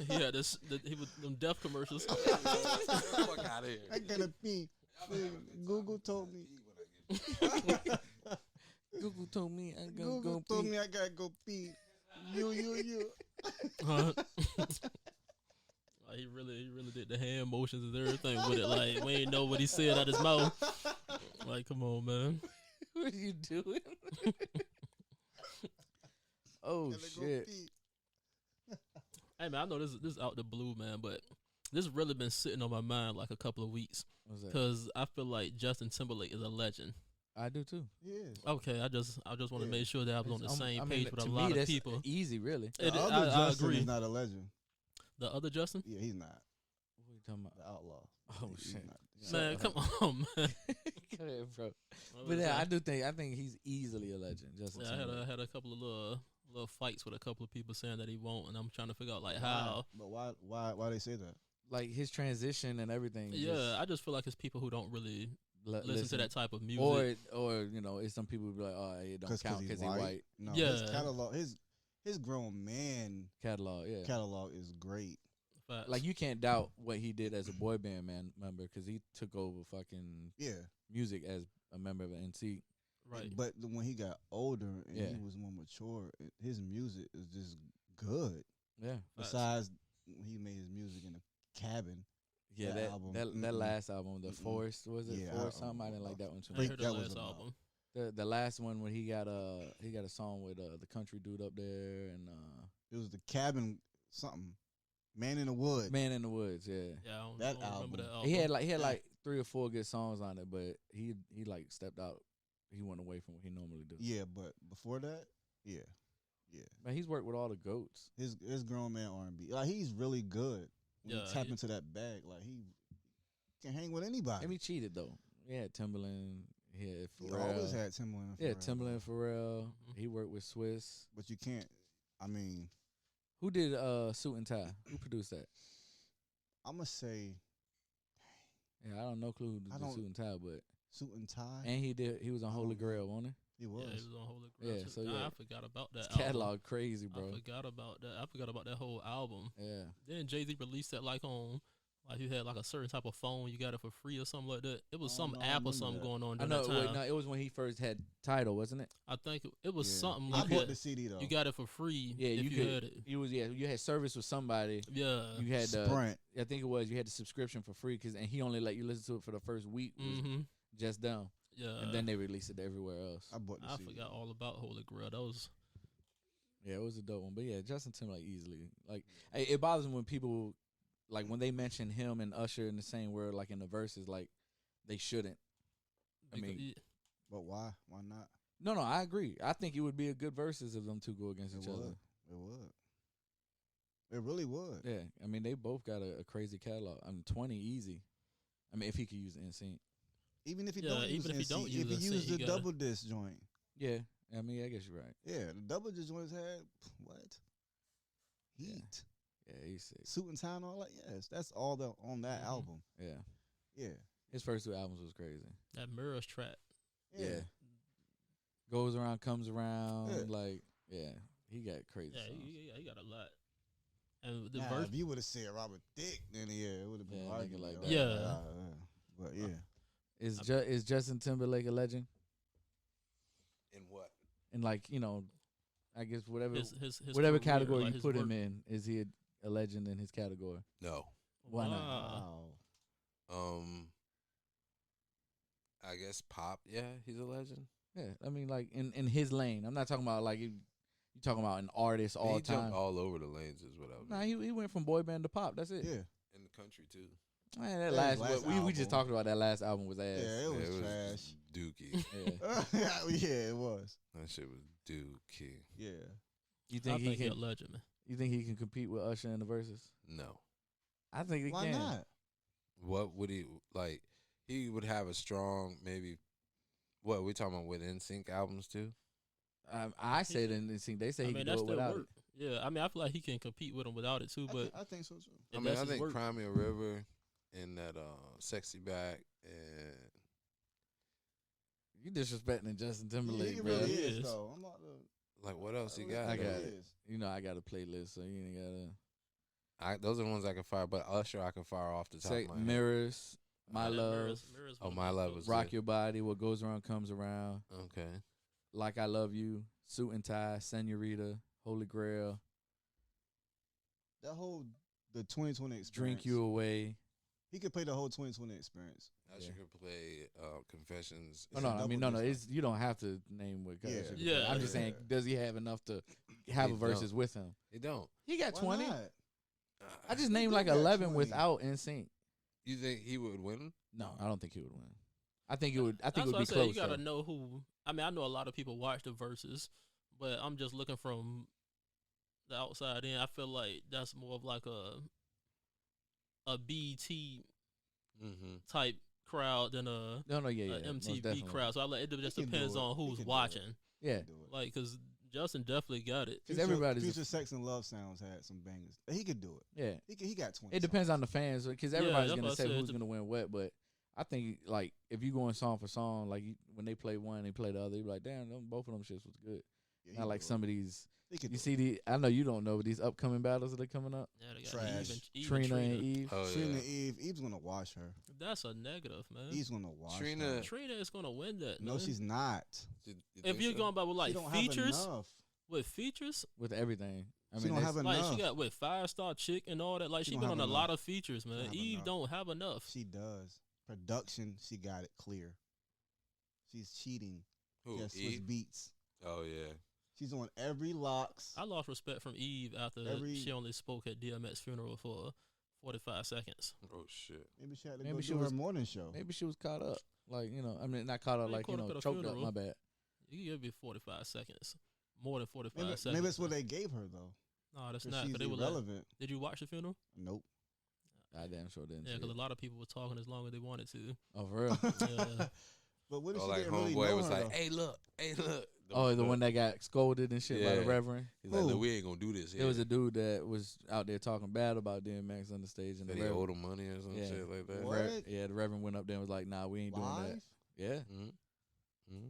he had this. He was them deaf commercials. Fuck out of here. I gotta pee. Google told me. Google told me I'm gonna Google go told pee. me I gotta go pee. You. Huh? Like, he really did the hand motions and everything with it. Like we ain't know what he said out his mouth. Like, come on, man. What are you doing? Oh, Gotta go shit. pee. Hey man, I know this is out the blue, man, but this really been sitting on my mind like a couple of weeks What's that? because I feel like Justin Timberlake is a legend. I do too. Yes. Okay, I just want to Yeah. make sure that I was on the It's- same I mean, page with a to lot me, of that's people. Easy, really. The It- other I Justin agree. is not a legend. The other Justin? Yeah, he's not. What are you talking about? The outlaw. Oh, He's shit. not. Man, come on, man. Go ahead, bro. What But was yeah, that? I think he's easily a legend. Justin Yeah, Timberlake. I had a couple of little fights with a couple of people saying that he won't, and I'm trying to figure out like Why? how. But why they say that? Like his transition and everything. Yeah, I just feel like it's people who don't really listen to that type of music. Or you know, it's some people who be like, oh, it don't count because he's white. No, Yeah. his catalog, his grown man Catalog, yeah. catalog is great. Facts. Like you can't doubt what he did as a boy band member because he took over fucking Yeah, music as a member of NC. right. But when he got older and Yeah. he was more mature, his music is just good. Yeah, Facts. Besides, when he made his music in a cabin. yeah. That That album, that mm-mm. last album, the Mm-mm. Forest, was it Yeah, Forest something? I didn't like that one too I much. heard that the was last a lot. album. The last one when he got a song with the country dude up there and It was the cabin something, Man in the Wood. Man in the Woods. Yeah, Yeah, I don't remember album. that album. he had like 3 or 4 good songs on it, but he like stepped out. He went away from what he normally do. Yeah, but before that, yeah. Man, he's worked with all the goats. His grown man R&B, like he's really good. When Yeah, you tap he- into that bag, like he can hang with anybody. And he cheated though. He had Timberland. He had he Pharrell. always had Timberland. Yeah, Pharrell, Timberland, Pharrell. Mhm. He worked with Swiss. but you can't. I mean, Who did Suit and Tie? Who produced that? I'm gonna say Yeah, I don't know clue who I did don't- Suit and Tie, but Suit and Tie. and he was on I Holy don't know. Grail, wasn't He was. Yeah, he was on Holy Grail. Yeah, too. so Nah, yeah. I forgot about that he? album. Catalog crazy, bro. I forgot about that. I forgot about that whole album. Yeah. Then Jay-Z released that like on, like you had like a certain type of phone, you got it for free or something like that. It was Oh, some no, I app or remember something that. going on I during know. that time. Wait, no, it was when he first had Tidal, wasn't it? I think it was Yeah. something I like bought that. the CD though. You got it for free. Yeah, if you you could. had it. You had service with somebody. Yeah. You had Sprint. I think it was you had the subscription for free and he only let you listen to it for the first week. Was Mm-hmm. just down, Yeah. and then they released it everywhere else. I bought the I CD. forgot all about Holy Grail. That was Yeah, it was a dope one. But yeah, Justin Timberlake easily. Like it bothers me when people like when they mention him and Usher in the same word, like in the verses, like they shouldn't. I because- mean, But why? Why not? no, I agree. I think it would be a good verses if them two go against It each would. other. It would. It really would. Yeah, I mean they both got a crazy catalog. I mean 20 easy. I mean if he could use NSYNC. Even if he Yeah, don't use even if he NC, don't if use he NSYNC, used he the gotta- double disc joint. Yeah, I mean I guess you're right. Yeah, the double disc joints had what? Yeah. Heat. Yeah, he's sick. Suit and tie and all that. Yes, that's all on that Mhm. album. Yeah, Yeah. his first 2 albums was crazy. that Mirrors track. Yeah. Goes around, comes around. Yeah. Like, yeah, he got crazy. Yeah, songs. he got a lot. And the Nah, verse, if you would have said Robert Thicke, then yeah, it would have been Yeah, argument. nigga like Like, that. Yeah. But yeah. Is Justin Timberlake a legend? In what? And like I guess whatever his whatever career, category like you his put him work. in, is he a legend in his category? No. Why not? Wow. Wow. I guess pop. Yeah, he's a legend. Yeah, I mean like in his lane. I'm not talking about like you talking about an artist all he time. jumped all over the lanes, is what I was. Nah, he went from boy band to pop. That's it. Yeah. In the country too. Man, that Yeah, last, last we just album. talked about that last album was ass. Yeah, it was Yeah, trash. just dookie. Yeah. Yeah, it was. That shit was dookie. Yeah. You I think he think he's a can? legend, man. You think he can compete with Usher in the verses? No. I think he Why can. not? What would he like? He would have a strong maybe. What we talking about with NSYNC albums too? I said in sync. They say I he mean, can that's do it still without work. Yeah, I mean, I feel like he can compete with him without it too. But I think so too. if I mean, that's I his think work, Cry Me a River and that Sexy Back and it. You disrespecting Justin Timberlake, he bro. really He is, is. though. I'm about to. like what else he really got? I think got he it. is. You know I got a playlist, so you ain't gotta. Those are the ones I can fire, but Usher I can fire off the top Say of my head. Mirrors, My that Love, Mirrors Oh, one My of Love those. was Rock good. Your Body, What Goes Around Comes Around, Okay. Like I Love You, Suit and Tie, Senorita, Holy Grail, That whole the 2020 experience. Drink You Away. He could play the whole 2020 experience. Usher Yeah. could play Confessions. Oh, It's no, a I mean, double no. disc. It's you don't have to name what. Yeah. Usher could Yeah. play. I'm just saying, Yeah. does he have enough to have He a verses with him? They don't. He got Why 20. not? I just He named do like got 11 20. without NSYNC. You think he would win? No, I don't think he would win. I think it would. I think That's it would what be I said. close. You gotta though. know who. I mean, I know a lot of people watch the verses, but I'm just looking from the outside in. I feel like that's more of like a BT Mm-hmm. type crowd than a No, yeah, most MTV definitely. crowd. So it just He can depends do it. on He who's can do it. watching. Yeah, Do it. Like, cause Justin definitely got it. because everybody's Future Sex and Love Sounds had some bangers. He could do it. yeah. He got 20. It depends on the fans because everybody's that's gonna what I say said. who's gonna win what. But I think like if you going song for song, like when they play one, they play the other. You be like, damn, both of them shits was good. Not like some of these. You see the. I know you don't know, but these upcoming battles that are coming up. Yeah, they got Trash. Eve Trina and Eve. Oh Trina yeah. Eve. Eve's gonna wash her. That's a negative, man. Eve's gonna wash Trina- her. Trina is gonna win that. No, man. she's not. You If think you're so? going by with like she don't features, have enough. with features, With everything. I She mean, don't have that's- like enough. she got with Five Star Chick and all that. Like She she don't been on have a enough. lot of features, man. have Eve enough. don't have enough. She does. Production, she got it clear. She's cheating. Who, Just Swiss Eve? Beats. Oh yeah. She's on every locks. I lost respect from Eve after she only spoke at DMX funeral for 45 seconds. Oh shit. Maybe she had to Maybe go she do was- her morning show. maybe she was caught up. Like I mean, not caught up. They Like caught up at a choked up. funeral. My bad. You give me 45 seconds, more than 45 Maybe, seconds. maybe that's what they gave her though. No, that's 'Cause not. she's 'Cause they were like, irrelevant. did you watch the funeral? Nope. I damn sure didn't. Yeah, see because it. a lot of people were talking as long as they wanted to. Oh, for real? Yeah. But what if Oh, she like didn't really homeboy know was her, like, though? hey look. Oh, the one that got scolded and shit by the Yeah. Reverend. He's like, Who? look, we ain't gonna do this. There was a dude that was out there talking bad about DMX on the stage, and that the he owed Reverend, him money or some Yeah. shit like that. What? the Reverend went up there and was like, "Nah, we ain't doing Live? that." Yeah, Mm-hmm.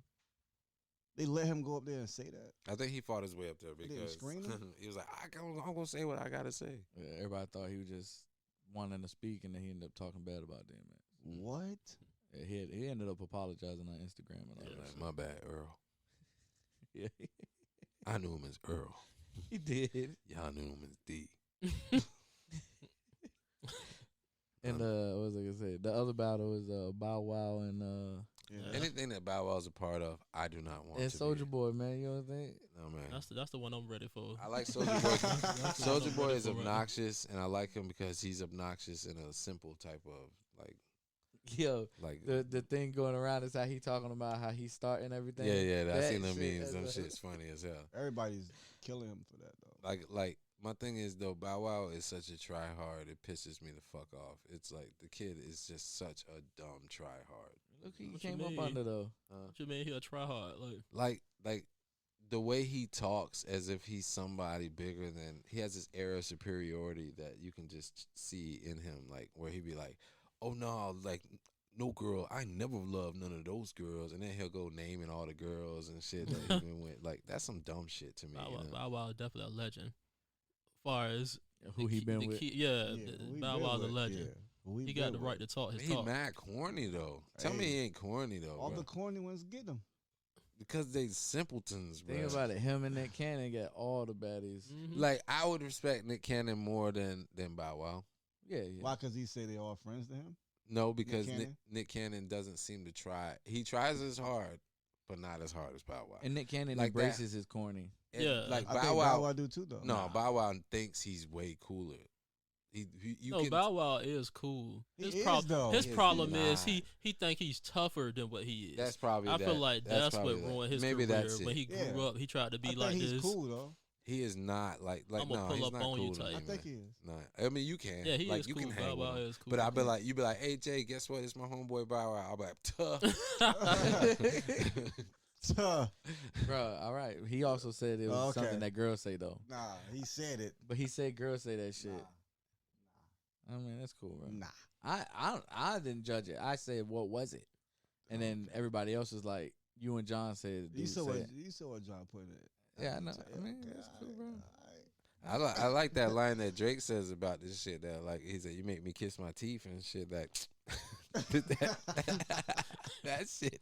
They let him go up there and say that. I think he fought his way up there didn't because screen him? he was like, I'm gonna say what I gotta say. yeah. Everybody thought he was just wanting to speak, and then he ended up talking bad about DMX. What? Yeah, he ended up apologizing on Instagram and all that. Like, shit. my bad, Earl. Yeah, I knew him as Earl. he did. Y'all knew him as D. And what was I gonna say? The other battle is Bow Wow and Yeah. Anything that Bow Wow's a part of, I do not want and to Soldier be. Boy, man. You know what I think? No man. That's the one I'm ready for. I like Soldier Boy. That's the Soldier one I'm Boy ready is for right now. obnoxious, and I like him because he's obnoxious in a simple type of Yo, like. the thing going around is how he talking about how he starting everything. Yeah. I That seen them shit, memes. Them that's a- shit's funny as hell. Everybody's killing him for that though. Like my thing is though, Bow Wow is such a try hard. It pisses me the fuck off. It's like the kid is just such a dumb try hard. Look who you What you came up mean? under though. What you mean he'll try hard? Like, Like the way he talks as if he's somebody bigger than he has this air of superiority that you can just see in him. Like where he be like, oh no, like no girl, I never loved none of those girls, and then he'll go naming all the girls and shit that he been with. Like that's some dumb shit to me. Bow you Wow, know? Bow Wow is definitely a legend. Far as Who he been with? Yeah, who he Bow been Wow's a with, legend. yeah. Who He been got the with. right to talk his He talk. mad corny though. Tell me Hey, he ain't corny though, All bro. the corny ones get him. Because they simpletons, bro. Think about it. Him and Nick Cannon got all the baddies. Mhm. Like I would respect Nick Cannon more than Bow Wow. Yeah. Why? Because he say they all friends to him. No, because Cannon? Nick Cannon doesn't seem to try. He tries as hard, but not as hard as Bow Wow. And Nick Cannon Like that. embraces his corny. And, Yeah. like I Bow think Wow. Bow Wow do too though. No, Nah. Bow Wow thinks he's way cooler. You No, can. Bow Wow is cool. He His is, problem, though. his He is problem is not. he think he's tougher than what he is. That's probably. I feel that. like that's what probably that. ruined his Maybe career. that's it. When he grew Yeah. up, he tried to be I like think he's this. cool though. He is not like I'ma no. pull He's up not on you cool to type. me, I think man. he is. Nah, I mean you can. Yeah, he like, is you cool. can Bow hang with Wow him. is cool. But I'll be like, you be like, hey Jay, guess what? It's my homeboy Bow Wow. I'll be like, tough. Bro, all right. He also said it was Okay. something that girls say though. Nah, he said it. But he said girls say that shit. Nah, I mean, that's cool, bro. nah. I didn't judge it. I said, what was it? And then everybody else was like, you and John said, You dude saw said what it. you saw what John put in it. Yeah, I know. I mean, that's cool, bro. I like that line that Drake says about this shit. That like he said, "You make me kiss my teeth and shit." Like that shit.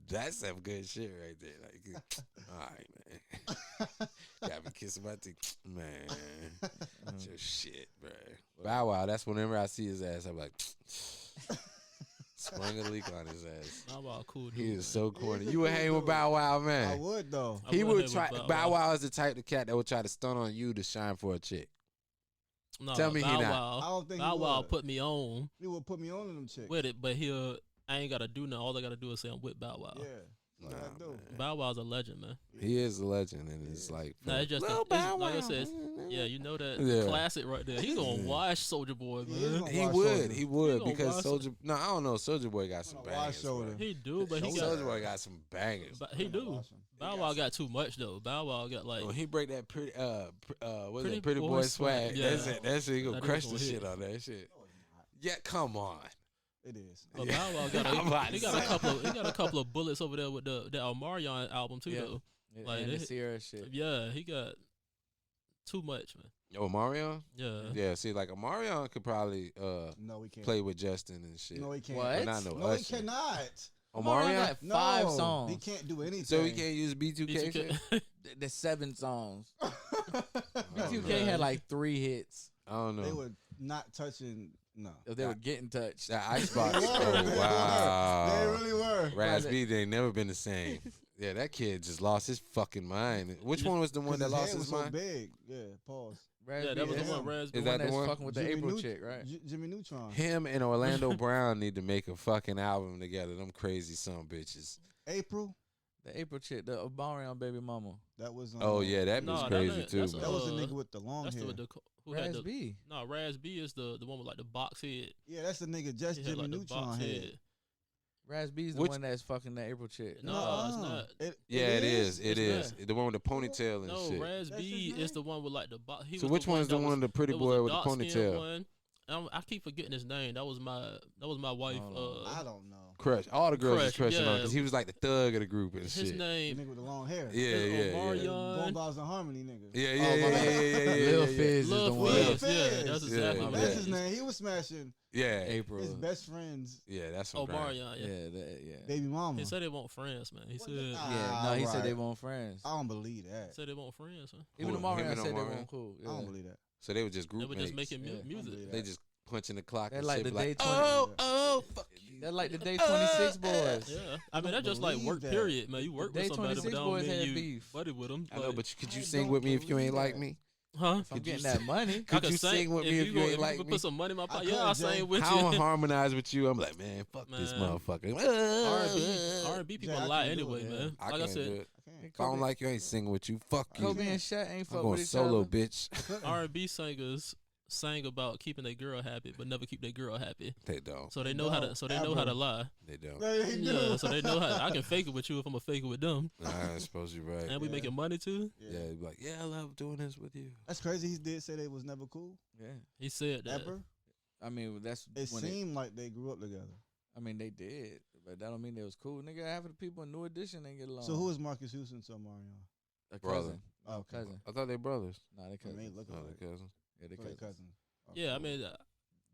That's some good shit right there. Like, all right, man. Got me kissing my teeth, man. That's your shit, bro. Bow Wow. That's whenever I see his ass, I'm like, sprung a leak on his ass. Bow Wow, cool dude. He man. is so corny. He is You a would cool hang with dude. Bow Wow, I man. would though. I He would would hang try. with Bow Wow is the type of cat that would try to stunt on you to shine for a chick. No, Tell me he Bow not. Wow, I don't think Bow he Wow would. put me on He would put me on them chicks. with it, but I ain't gotta do nothing. All I gotta do is say I'm with Bow Wow. Yeah. That's all I do. man. Bow Wow's a legend, man. He is a legend, and it's like, Nah, it's just Lil it's, Bow like I Wow. said, yeah, you know that Yeah. classic right there. He gonna Yeah. wash Soldier Boy, He is man. gonna He wash would, Soulja. he would, gonna because wash Soldier. No, I don't know. Soldier Boy got some Gonna wash bangers. bro. Soulja. He do, but he Soulja. got. Soldier Boy got some bangers. But he Gonna do. wash him. Bow Wow got too much though. Bow Wow got like. When he break that pretty, what's Pretty that? Pretty Boy Boy Swag, swag. yeah. That's it. That's it. He gonna That is crush gonna the hit. shit on that shit. No, it's not. Yeah, come on. It is. But Yeah. Bow Wow got I'm about he to got a say. couple. He got a couple of bullets over there with the Omarion album too Yeah. though. Like, and the they- Sierra shit. Yeah, he got too much, man. Oh, Mario. Yeah. Yeah. See, like Omarion could probably No, we can't. play with Justin and shit. No, he can't. What? But not no No, he Usher. cannot. Omarion Omarion. got 5 No, songs. He can't do anything. So he can't use B2K. shit? The 7 songs. Oh, B2K man. had like 3 hits. I don't know. They were not touching. No. If they were getting touched. That Icebox. They were. Oh, They wow. were. They really were. Raz B, they ain't never been the same. Yeah, that kid just lost his fucking mind. Which one was the one 'Cause that his lost head his was so mind? big. Yeah. Pause. Yeah, that was the one. Raz Is The that one the that's one? fucking with the Jimmy April Neut- chick, right? Jimmy Neutron. Him and Orlando Brown need to make a fucking album together. Them crazy son bitches. April. The April chick, the Omarion baby mama. That was. Oh yeah, that No, was that crazy ain't- too, that's man. That was the Uh, nigga with the long That's hair. who had Raz the. B. No, Raz B is the one with like the box head. Yeah, that's the nigga. Just He had Jimmy like the Neutron box head. head. Raz B's the Which- one that's fucking the April chick. No, it's not. Yeah, it is. It It's is. The one with the ponytail and No, shit. Raz That's B his is the name? one with like the box. So which one is the one, the pretty boy with the ponytail? One. I keep forgetting his name. That was my wife. I don't know. Crush. All the girls was Crush, crushing on yeah. because he was like the thug of the group and his shit. The name. nigga with the long hair. Yeah, is yeah, yeah. Omarion. Bombas and Harmony nigga. Yeah, Oh, yeah, my yeah, bad. yeah, yeah, yeah. Lil yeah, Fizz is the Lil one. Lil Fizz. Yeah, Fizz. that's Yeah, exactly yeah. what That's it his is. name. He was smashing Yeah, April. his best friend's yeah, that's some grind. Omarion. Yeah, Yeah. yeah. baby mama. He said they want friends, man. He What said. the- Yeah, no, he said they right. want friends. I don't believe that. Said they want friends, man. Even Who, him Omarion and said they Omarion? want cool. I don't Yeah. believe that. So they were just They group were mates. just making Yeah, I don't music. believe They that. just punching the clock They're and like shit. the be like, Day 20. oh, fuck you. They're like the Day 26 boys. Yeah, I mean don't that's just like believe work. that. Period, man. You work with Day somebody, but 26 don't boys mean had you beef. buddy with them. I know, but could you I sing don't with me if you believe ain't like that. me? huh? If I'm Could you getting sing- that money, Could I you could sing with me if you ain't if like could me? put some money in my pocket, could, yeah, I'll Jay. sing with I don't you. harmonize with you. I'm like, man, fuck this Man. motherfucker. R&B people Jay, I lie can't do anyway, it, man. I Like I can't do said, it. I can't. If I don't like you, I ain't singing with you. Fuck you. Kobe and Shaq ain't I'm fuck going with each solo, other. bitch. R&B singers sang about keeping their girl happy, but never keep their girl happy. They don't. So they know how to. So they know how to lie. They don't. They do. Yeah. So they know how. I can fake it with you if I'm a fake it with them, I suppose you're right. and we Yeah. making money too. Yeah, you'd be like, yeah, I love doing this with you. That's crazy. He did say they was never cool Yeah, He said that. ever. I mean that's It when seemed like they grew up together. I mean they did, but that don't mean they was cool. Nigga, half of the people in New Edition ain't get along. So who is Marcus Houston to Omarion? a Brother. cousin? Oh, okay. Cousin. I thought they brothers. Nah, they I cousin. mean, look Oh, alike. they cousins. Yeah, they They cousin. cousins. Yeah, I mean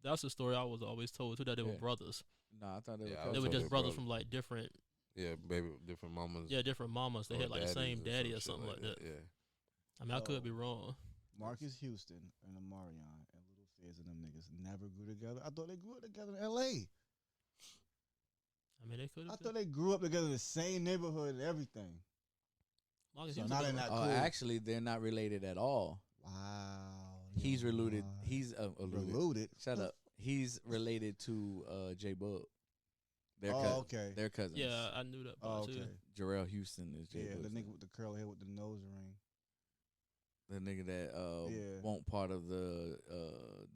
that's a story I was always told too, that they were Yeah. brothers. Nah, I thought they Yeah, were I They cousins. were thought just they brothers brothers. from like different, Yeah, baby, different mamas. different mamas. They or had like the daddies same or daddy some or shit something like that. Yeah. I mean, I could be wrong. Marcus Houston and Omarion and Little Fizz and them niggas never grew together. I thought they grew up together in L.A. I mean, they could I have. thought they grew up together in the same neighborhood and everything. Marcus So Houston now was they're like- not Oh, cool. actually, they're not related at all. Wow. He's yo, related. wow. He's alluded. Reluded. Shut up. He's related to J Bub. They're Oh, okay. They're cousins. Yeah, I knew that Oh, part okay. too. Jarrell Houston is J Yeah, Bub. the nigga with the curly hair with the nose ring. The nigga that Yeah. won't part of the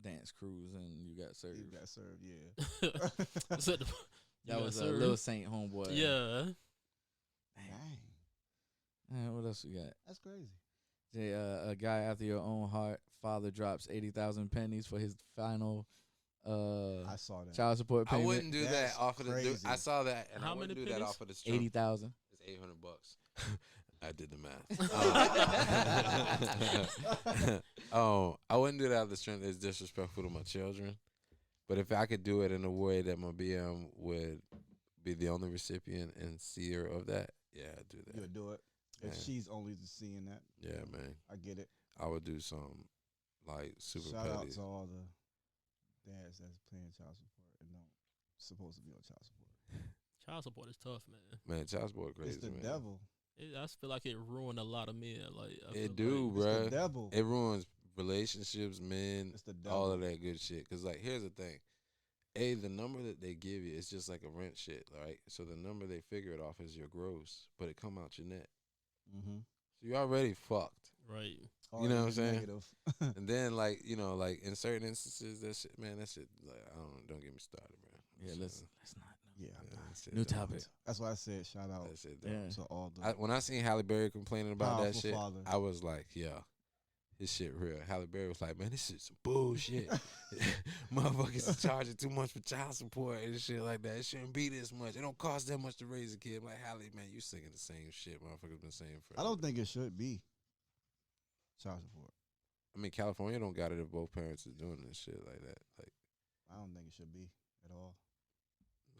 dance cruise and you got served. He got served, yeah. So the- you That got was a served. Lil Saint homeboy. Yeah. Dang, What else we got? that's crazy. A guy after your own heart. Father drops 80,000 pennies for his final I saw that. child support I payment. wouldn't do That's that off of the. crazy. I saw that, and How I wouldn't many do that pennies? off of the strength. 80,000. It's $800. I did the math. I wouldn't do that out of the strength. It's disrespectful to my children. But if I could do it in a way that my BM would be the only recipient and seer of that, yeah, I'd do that. You'll do it. If Yeah. she's only seeing that, Yeah, man. I get it. I would do some like super Shout out petty. to all the dads that's paying child support and don't supposed to be on child support. Child support is tough, man. Man, child support crazy, It's the man. devil. I just feel like it ruined a lot of men. Like I feel It do, It's the bruh. devil. It ruins relationships, men, It's the devil. all of that good shit. Cause like, here's the thing: the number that they give you is just like a rent shit, right? So the number they figure it off is your gross, but it come out your net. Mm-hmm. So you're already fucked. Right. You know what I'm saying? Negative. And then like, you know, like in certain instances, that shit, man, that shit, like, don't get me started, man. Yeah, So, let's not. Yeah. that shit New dumb. topic. That's why I said shout out That shit Yeah. dumb. to all the. When I seen Halle Berry complaining about that Powerful shit, father. I was like, yeah, this shit real. Halle Berry was like, man, this shit's some bullshit. Motherfuckers is charging too much for child support and shit like that. It shouldn't be this much. It don't cost that much to raise a kid. I'm like, Halle, man, you singing the same shit motherfuckers been saying for. I don't think it should be child support. I mean, California don't got it if both parents is doing this shit like that. Like, I don't think it should be at all.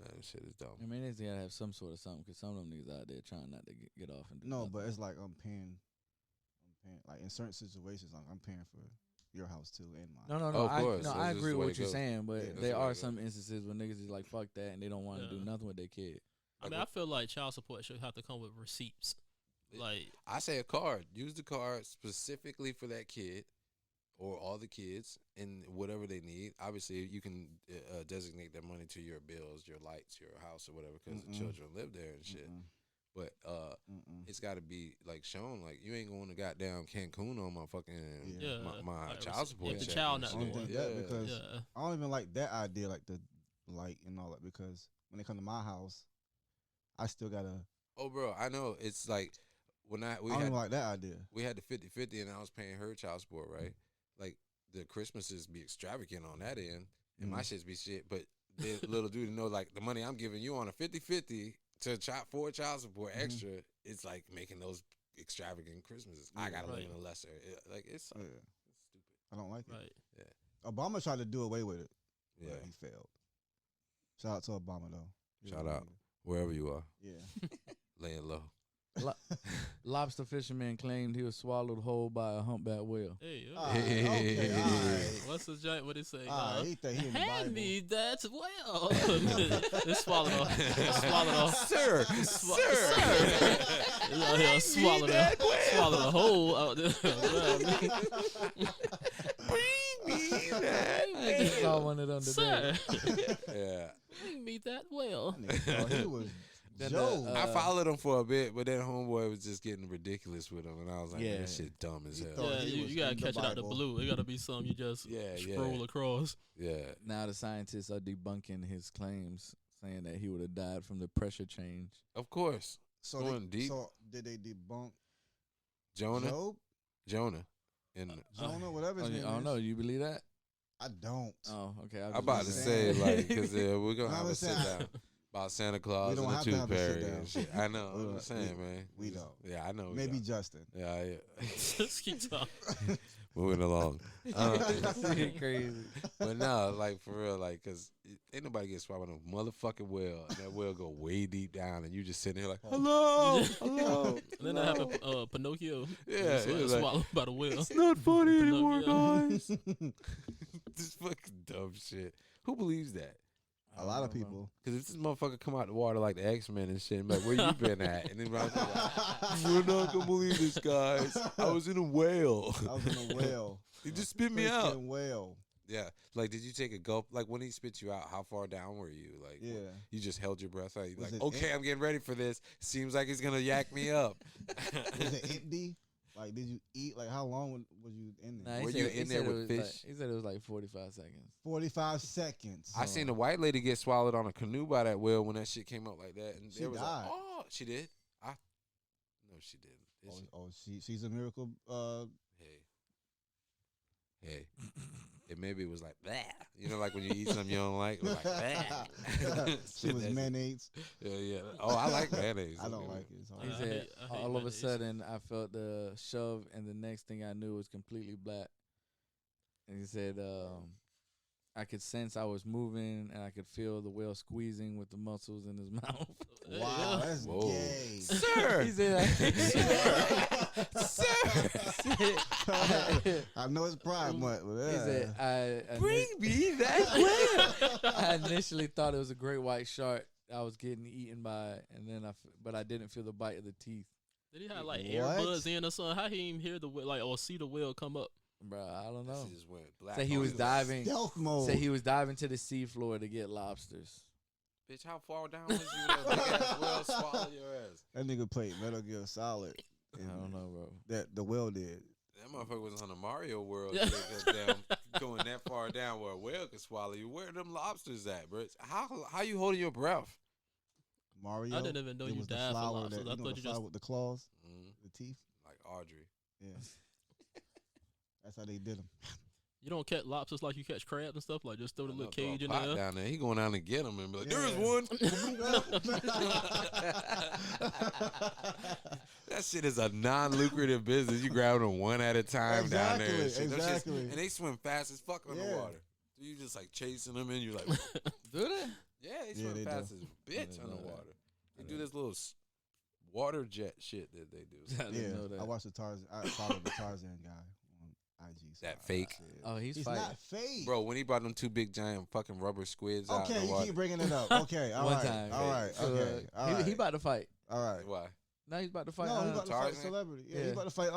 man, this shit is dumb. I mean, they gotta have some sort of something because some of them niggas out there trying not to get off and do No, nothing. but it's like I'm paying like in certain situations, like I'm paying for your house too and mine. No, Oh, of course. No, That's I just agree the with way what it you're goes. saying, but Yeah, that's there the way are it some instances where niggas is like, fuck that, and they don't want to do Yeah. nothing with their kid. I mean, I feel like child support should have to come with receipts. Yeah. Like, I say a card. Use the card specifically for that kid or all the kids and whatever they need. Obviously, you can designate that money to your bills, your lights, your house, or whatever, because the children live there and shit. But it's got to be like shown. Like you ain't going to goddamn Cancun on my fucking Yeah. my Like, child support. if the check child and not I shit. don't doing think it. that because yeah. I don't even like that idea, like the light and all that, because when they come to my house, I still gotta. Oh, bro, I know. It's like when I don't even like that idea. we had the 50-50 and I was paying her child support, right? Like the Christmases be extravagant on that end, and my shits be shit. But they little dude to know, like the money I'm giving you on a 50-50 to for child support extra, it's like making those extravagant Christmases. I gotta live Right. in a lesser. Like it's Yeah. stupid. I don't like it. Right. Obama tried to do away with it, Yeah. but he failed. Shout out to Obama though. He Shout was a out. nigga. Wherever you are, Yeah. laying low. Lobster fisherman claimed he was swallowed whole by a humpback whale. Hey, All right, okay, all right. what's the giant? What it say? All right, he think he in the Hand Bible. me that well. It swallowed off. It swallowed off. Sir, Yeah, swallowed a hole out there. I just saw one of them today. Sir, Yeah. bring me that well. That nigga thought he was Then Joe. the, I followed him for a bit, but then homeboy was just getting ridiculous with him, and I was like, Yeah. man, this shit dumb as He hell. thought Yeah, he you was gotta in the catch it out the Bible. blue. It gotta be something you just Yeah, scroll across. Yeah. now the scientists are debunking his claims, saying that he would have died from the pressure change. Of course. So, Going deep. so did they debunk Jonah. Job? Jonah. And Jonah, whatever Oh, his I name don't is? know. You believe that? I don't. Oh, okay. I'm about to say, saying. like, because we're going to No, have I'm a sit saying- down about Santa Claus don't and the have to Tooth have a sit Fairy down. and shit. I know. We I'm don't- saying, man. we don't. Yeah, I know. we Maybe don't. Justin. Yeah, yeah. Just keep talking. Moving along. Crazy. But no, like, for real, like, because ain't nobody get swallowed a motherfucking whale, and that whale go way deep down, and you just sitting here like, hello, hello. And then that happened. Pinocchio. Yeah, He it was was like, swallowed by the whale. it's not funny anymore, Pinocchio. guys. This fucking dumb shit. Who believes that? A lot of people. Because if this motherfucker come out the water like the X-Men and shit, and be like, where you been at? And then like, we're not gonna believe this, guys. I was in a whale. I was in a whale. He just spit me out. Freaking whale. Yeah. Like, did you take a gulp? Like, when he spit you out, how far down were you? Like, Yeah. you just held your breath. Like, Was it okay, I'm getting ready for this. Seems like he's gonna yak me up. Was it empty? Like, did you eat? Like, how long was you in there? Nah, he Were said- you he in said there it with was like- fish? he said it was like 45 seconds. 45 seconds. I seen a white lady get swallowed on a canoe by that whale when that shit came up like that, and She it was died. like, oh, she did. No, she didn't. Did she? She's a miracle. Hey, it maybe it was like that. You know, like when you eat something you don't like, it was like that. She was mayonnaise. Yeah, yeah. Oh, I like mayonnaise. I don't like it. It's He hard. I said, hate all of a mayonnaise. sudden, I felt the shove, and the next thing I knew was completely black. And he said, I could sense I was moving, and I could feel the whale squeezing with the muscles in his mouth. Wow, that's Whoa. gay. Sir, He said, I know it's Pride Month, but he yeah. said, I me that I initially thought it was a great white shark I was getting eaten by, and then but I didn't feel the bite of the teeth. Did he have like What? earbuds in or something? How he even hear the whale, like or see the whale come up? Bro, I don't That know. shit just went black. Say he on was his- diving. Stealth mode. Say he was diving to the seafloor to get lobsters. Bitch, how far down was you? That big ass whale swallow your ass. That nigga played Metal Gear Solid. I don't know, bro. That the whale did. That motherfucker was on the Mario world. Yeah. Going that far down where a whale could swallow you. Where them lobsters at, bro? How you holding your breath? Mario. I didn't even know it you was the died for flower lobsters. that- I you know thought the you flower just with the claws, Mm, the teeth. like Audrey. Yeah. That's how they did them. you don't catch lobsters like you catch crabs and stuff. Like just throw the I little know, throw a cage in pot there. down there. He going down and get him and be like, "There is Yeah. one." That shit is a non-lucrative business. You grab them one at a time down there. And, Exactly, shit. Them shits- exactly. and they swim fast as fuck Yeah. underwater. So you just like chasing them and you're like, Do they? yeah, they Yeah, swim they fast do. as I bitch didn't know that. underwater. They I do this little water jet shit that they do. I didn't know that. I watched the Tarzan. I followed the Tarzan guy on IG. So That I fake? see it. Oh, he's He's fighting. not fake, Bro, when he brought them two big giant fucking rubber squids out in Okay, the you water. keep bringing it up. Okay, all One right, time. all right, So, okay, all right, he about to fight. all right. Why? Now he's about to fight. No, he's about to fight a Tarzan? celebrity. Yeah, Yeah. he's about to fight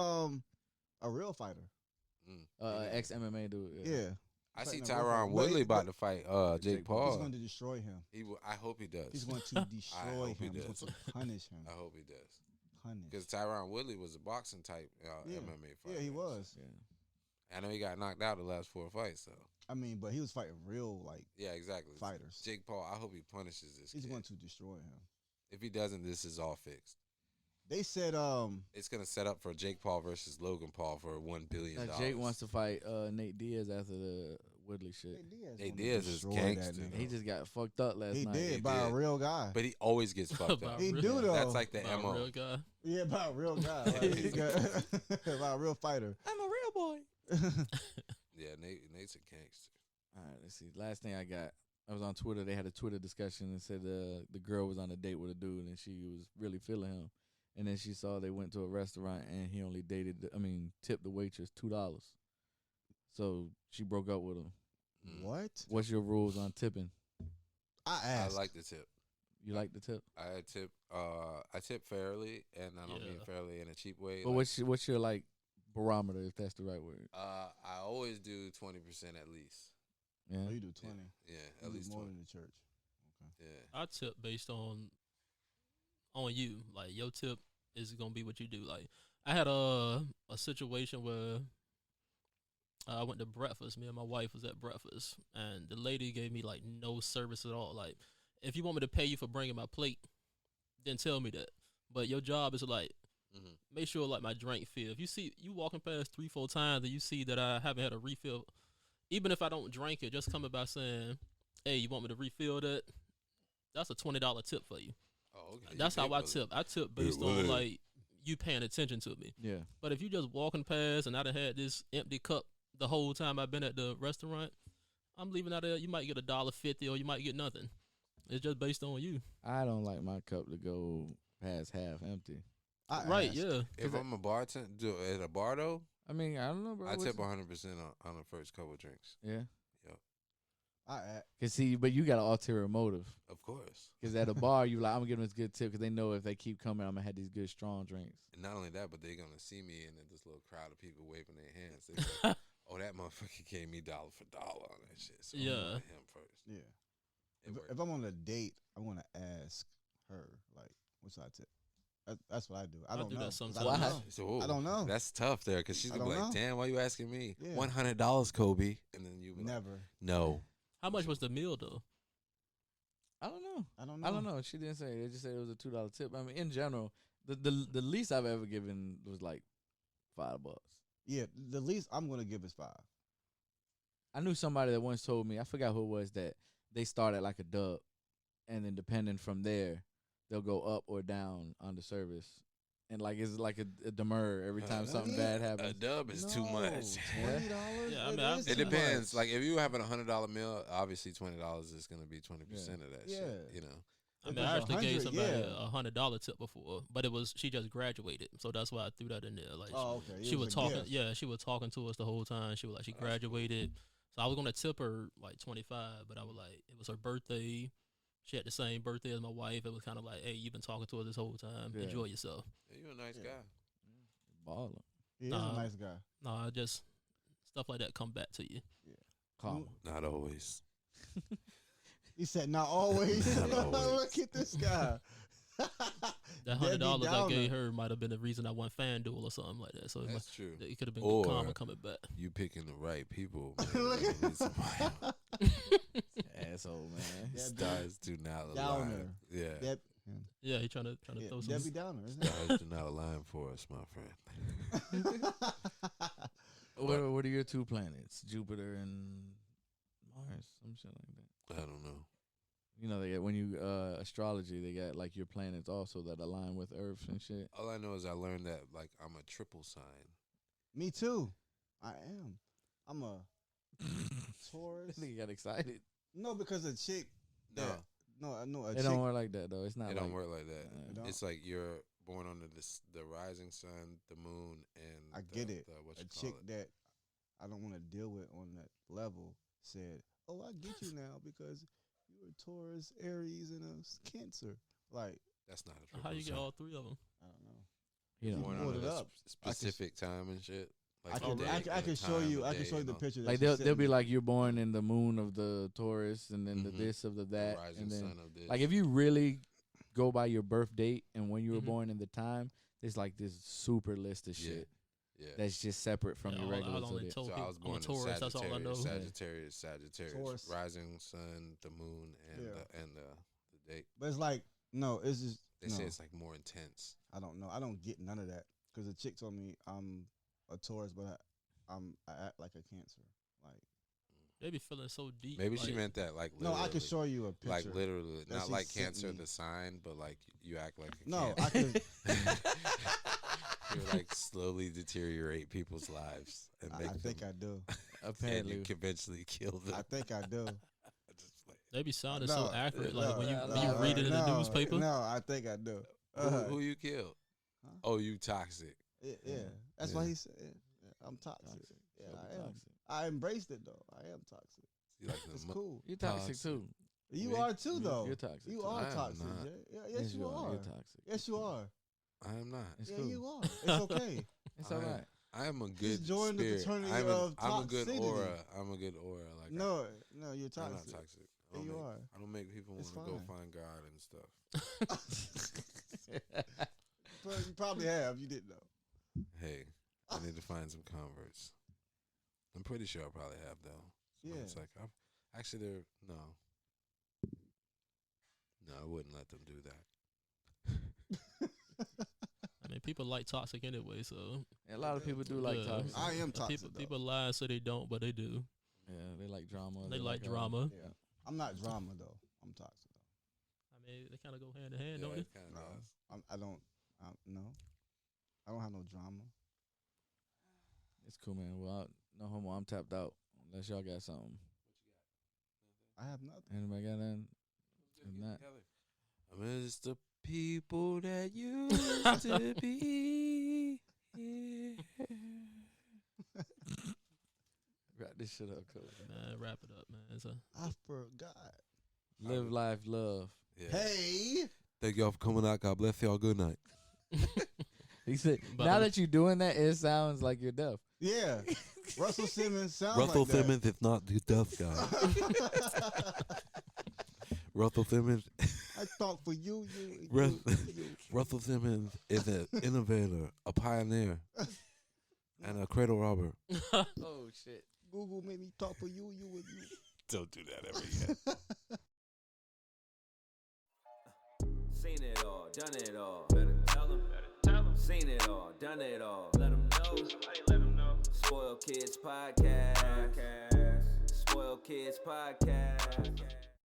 a real fighter. Ex MMA dude. Yeah, I see fighting a real Tyron fighter. Woodley But- about to fight Jake he's Paul. going to destroy him. I hope he does. He's going to destroy hope he him. He's does. going to punish him. I hope he does. Punish. Because Tyron Woodley was a boxing type Yeah. MMA fighter. Yeah, he was. Yeah. I know he got knocked out the last 4 fights, so. I mean, but he was fighting real Yeah, exactly. fighters. Jake Paul, I hope he punishes this He's kid. going to destroy him. If he doesn't, this is all fixed. They said It's going to set up for Jake Paul versus Logan Paul for $1 billion. Jake wants to fight Nate Diaz after the Woodley shit. Nate gonna Diaz is destroy that gangster. nigga. He just got fucked up last He night. did He by did. a real guy. But he always gets fucked By up. a He real do guy. though. That's like the By a MO. real guy. Yeah, by a real guy. Like, he got, by a real fighter. I'm a real boy. Yeah, Nate's a gangster. All right, let's see. Last thing I got, I was on Twitter. They had a Twitter discussion and said the girl was on a date with a dude and she was really feeling him. And then she saw they went to a restaurant and he only tipped the waitress $2. So she broke up with him. Mm. What? What's your rules on tipping? I I asked. like the tip. You like the tip? I tip fairly, and I don't mean Yeah. fairly in a cheap way. But like, what's your like barometer, if that's the right word? I always do 20% at least. Yeah. Oh, you do 20. Yeah, You at do least more 20. than the church. Yeah. I tip based on you. Like your tip is gonna be what you do. Like I had a situation where I went to breakfast. Me and my wife was at breakfast, and the lady gave me like no service at all. Like, if you want me to pay you for bringing my plate, then tell me that. But your job is to like Mhm. make sure like my drink fill. If you see you walking past 3-4 times and you see that I haven't had a refill, even if I don't drink it, just coming by saying, "Hey, you want me to refill that?" That's a $20 tip for you. Oh, okay. That's You how pay I for it. tip. I tip based well, on like you paying attention to me. Yeah. But if you just walking past and I done had this empty cup the whole time I've been at the restaurant, I'm leaving out there. You might get $1.50 or you might get nothing. It's just based on you. I don't like my cup to go past half empty. I Right, asked. yeah. If I'm a bartender at a bar though, I mean, I don't know, bro. I What's tip it- 100% on the first couple drinks. Yeah. I asked. Cause see, but you got an ulterior motive. Of course. Cause at a bar, you like, I'm gonna give them this good tip, cause they know if they keep coming, I'm gonna have these good strong drinks. And not only that, but they're gonna see me and then this little crowd of people waving their hands. They like, oh, that motherfucker gave me dollar for dollar on that shit. So I'm Yeah. going to him first. Yeah. It worked. If I'm on a date, I want to ask her, like, what's I tip? That's what I do. I I don't do know. that 'cause sometimes. I don't Why? know. So, I don't know. That's tough there because she's I gonna be don't like, know. "Damn, why you asking me? Yeah. $100, Kobe." And then you be like, Never. "No." How much was the meal though? I don't know. I don't know. I don't know. She didn't say. They just said it was a $2 tip. I mean, in general, the least I've ever given was like $5. Yeah, the least I'm gonna give is 5. I knew somebody that once told me, I forgot who it was, that they start at like a dub, and then depending from there, they'll go up or down on the service. And like it's like a demur every time something bad A happens. dub is too much. $20. Yeah, I mean, I've- It depends. Like if you having $100 meal, obviously $20 is gonna be 20% of that Yeah. shit. You know. I If mean, I it's actually gave 100, somebody yeah. a $100 tip before, but it was she just graduated, so that's why I threw that in there. Like, Oh, okay. she It was a talking, gift. yeah, she was talking to us the whole time. She was like, she graduated, so I was gonna tip her like 25, but I was like, it was her birthday. She had the same birthday as my wife. It was kind of like, hey, you've been talking to her this whole time. Yeah. Enjoy yourself. Yeah, you a nice Yeah. guy. Baller. He is Nah. a nice guy. No, I just stuff like that come back to you. Karma. Not always. He said, "Not always." Not always. Look at this guy. That $100 I gave her might have been the reason I won FanDuel or something like that. So it, That's true. it could have been Or good karma coming back. You picking the right people. Look at- Asshole, man. Stars do not Downer. align. Yeah. Deb, Yeah, he trying to yeah, throw some. Debbie Downer. Isn't it? Stars do not align for us, my friend. What are your two planets? Jupiter and Mars, some shit like that. I don't know. You know, they got, when you astrology, they got like your planets also that align with Earth and shit. All I know is I learned that like I'm a triple sign. Me too. I am. I'm a Taurus. Nigga got excited. No, because a chick. No, No, no, a It chick. don't work like that though. It's not. it like, don't work like that. It don't? It's like you're born under the rising sun, the moon, and I get it. What A you chick call it. that I don't want to deal with on that level said, "Oh, I get you now because you're a Taurus, Aries, and a Cancer." Like, That's not a triple How you get sign. all three of them? I don't know. You know, Born pulled under it a up. specific time and shit. Like I the can, day I, and can- I the can show time you. of I can day show you and the all. picture. that like she they'll sent be me. like you're born in the moon of the Taurus and then the Mhm. this of the The that rising and then sun of this. like if you really go by your birth date and when you were Mhm. born and the time, there's like this super list of Yeah. shit yeah. that's just separate from Yeah, your I regular only zodiac. told So I people was I'm born a in Taurus. That's all I know. Sagittarius, Taurus. rising sun, the moon, and Yeah. the date. But it's like, no, it's just. They no, say it's like more intense. I don't know. I don't get none of that because the chick told me I'm a Taurus, but I act like a Cancer. Like, They be feeling so deep. Maybe she like, meant that like no, literally. I can show you a picture. Like literally, that not she like sent Cancer me. the sign, but like you act like a No, Cancer. I could. You like slowly deteriorate people's lives and make I think them, I do. and Apparently, you can eventually kill them. I think I do. Just like, They be sounding No, so accurate. Like when you no, when you read it in the no, newspaper. No, I think I do. who you killed? Huh? Oh, you toxic. Yeah, that's Yeah. why he said. Yeah, I'm toxic. Toxic. Yeah, Super I am. toxic. I embraced it though. I am toxic. You like It's the cool. You're toxic Toxic. too. You Me? are too though. You're toxic. You too. are I am toxic. not. Jay. Yeah, yes, you are. You're toxic. Yes, you are. I am not. It's Yeah, cool. you are. It's okay. It's I all am- right. I am a Just good join the spirit. fraternity I'm of a good toxicity. aura. I'm a good aura. Like No, you're I'm not toxic. toxic. I Yeah, don't you make, are. I don't make people want It's to go fine. find God and stuff. But you probably have. You didn't know. Hey, I need to find some converts. I'm pretty sure I probably have though. So Yeah. It's like actually they're no. No, I wouldn't let them do that. I mean, people like toxic anyway. So A lot of people do like yeah. toxic. I am toxic. People though. people lie so they don't, but they do. Yeah, they like drama. They like all- drama. Yeah, I'm not drama though. I'm toxic. I mean, they kind of go hand in hand, Yeah, don't they? it kind of No, does. I don't. No, I don't have no drama. It's cool, man. Well, no homo. I'm tapped out. Unless y'all got something. I have nothing. Anybody got nothing? If not, I miss the people that used to be here. wrap this shit up, cool. Man, wrap it up, man. It's a, I forgot. Live life, love. Yeah. Hey, Thank y'all for coming out. God bless y'all. Good night. He said, But, now that you're doing that, it sounds like you're deaf. yeah, Russell Simmons sounds Russell like that. Simmons is not the tough guy. Russell Simmons. I thought for you, Russ- you. Russell Simmons is an innovator, a pioneer, and a cradle robber. Oh shit. Google made me talk for you, and you. Don't do that ever again. Seen it all, done it all. Better tell them. Seen it all, done it all. Let them know. Spoiled Kids Podcast. Spoiled Kids Podcast.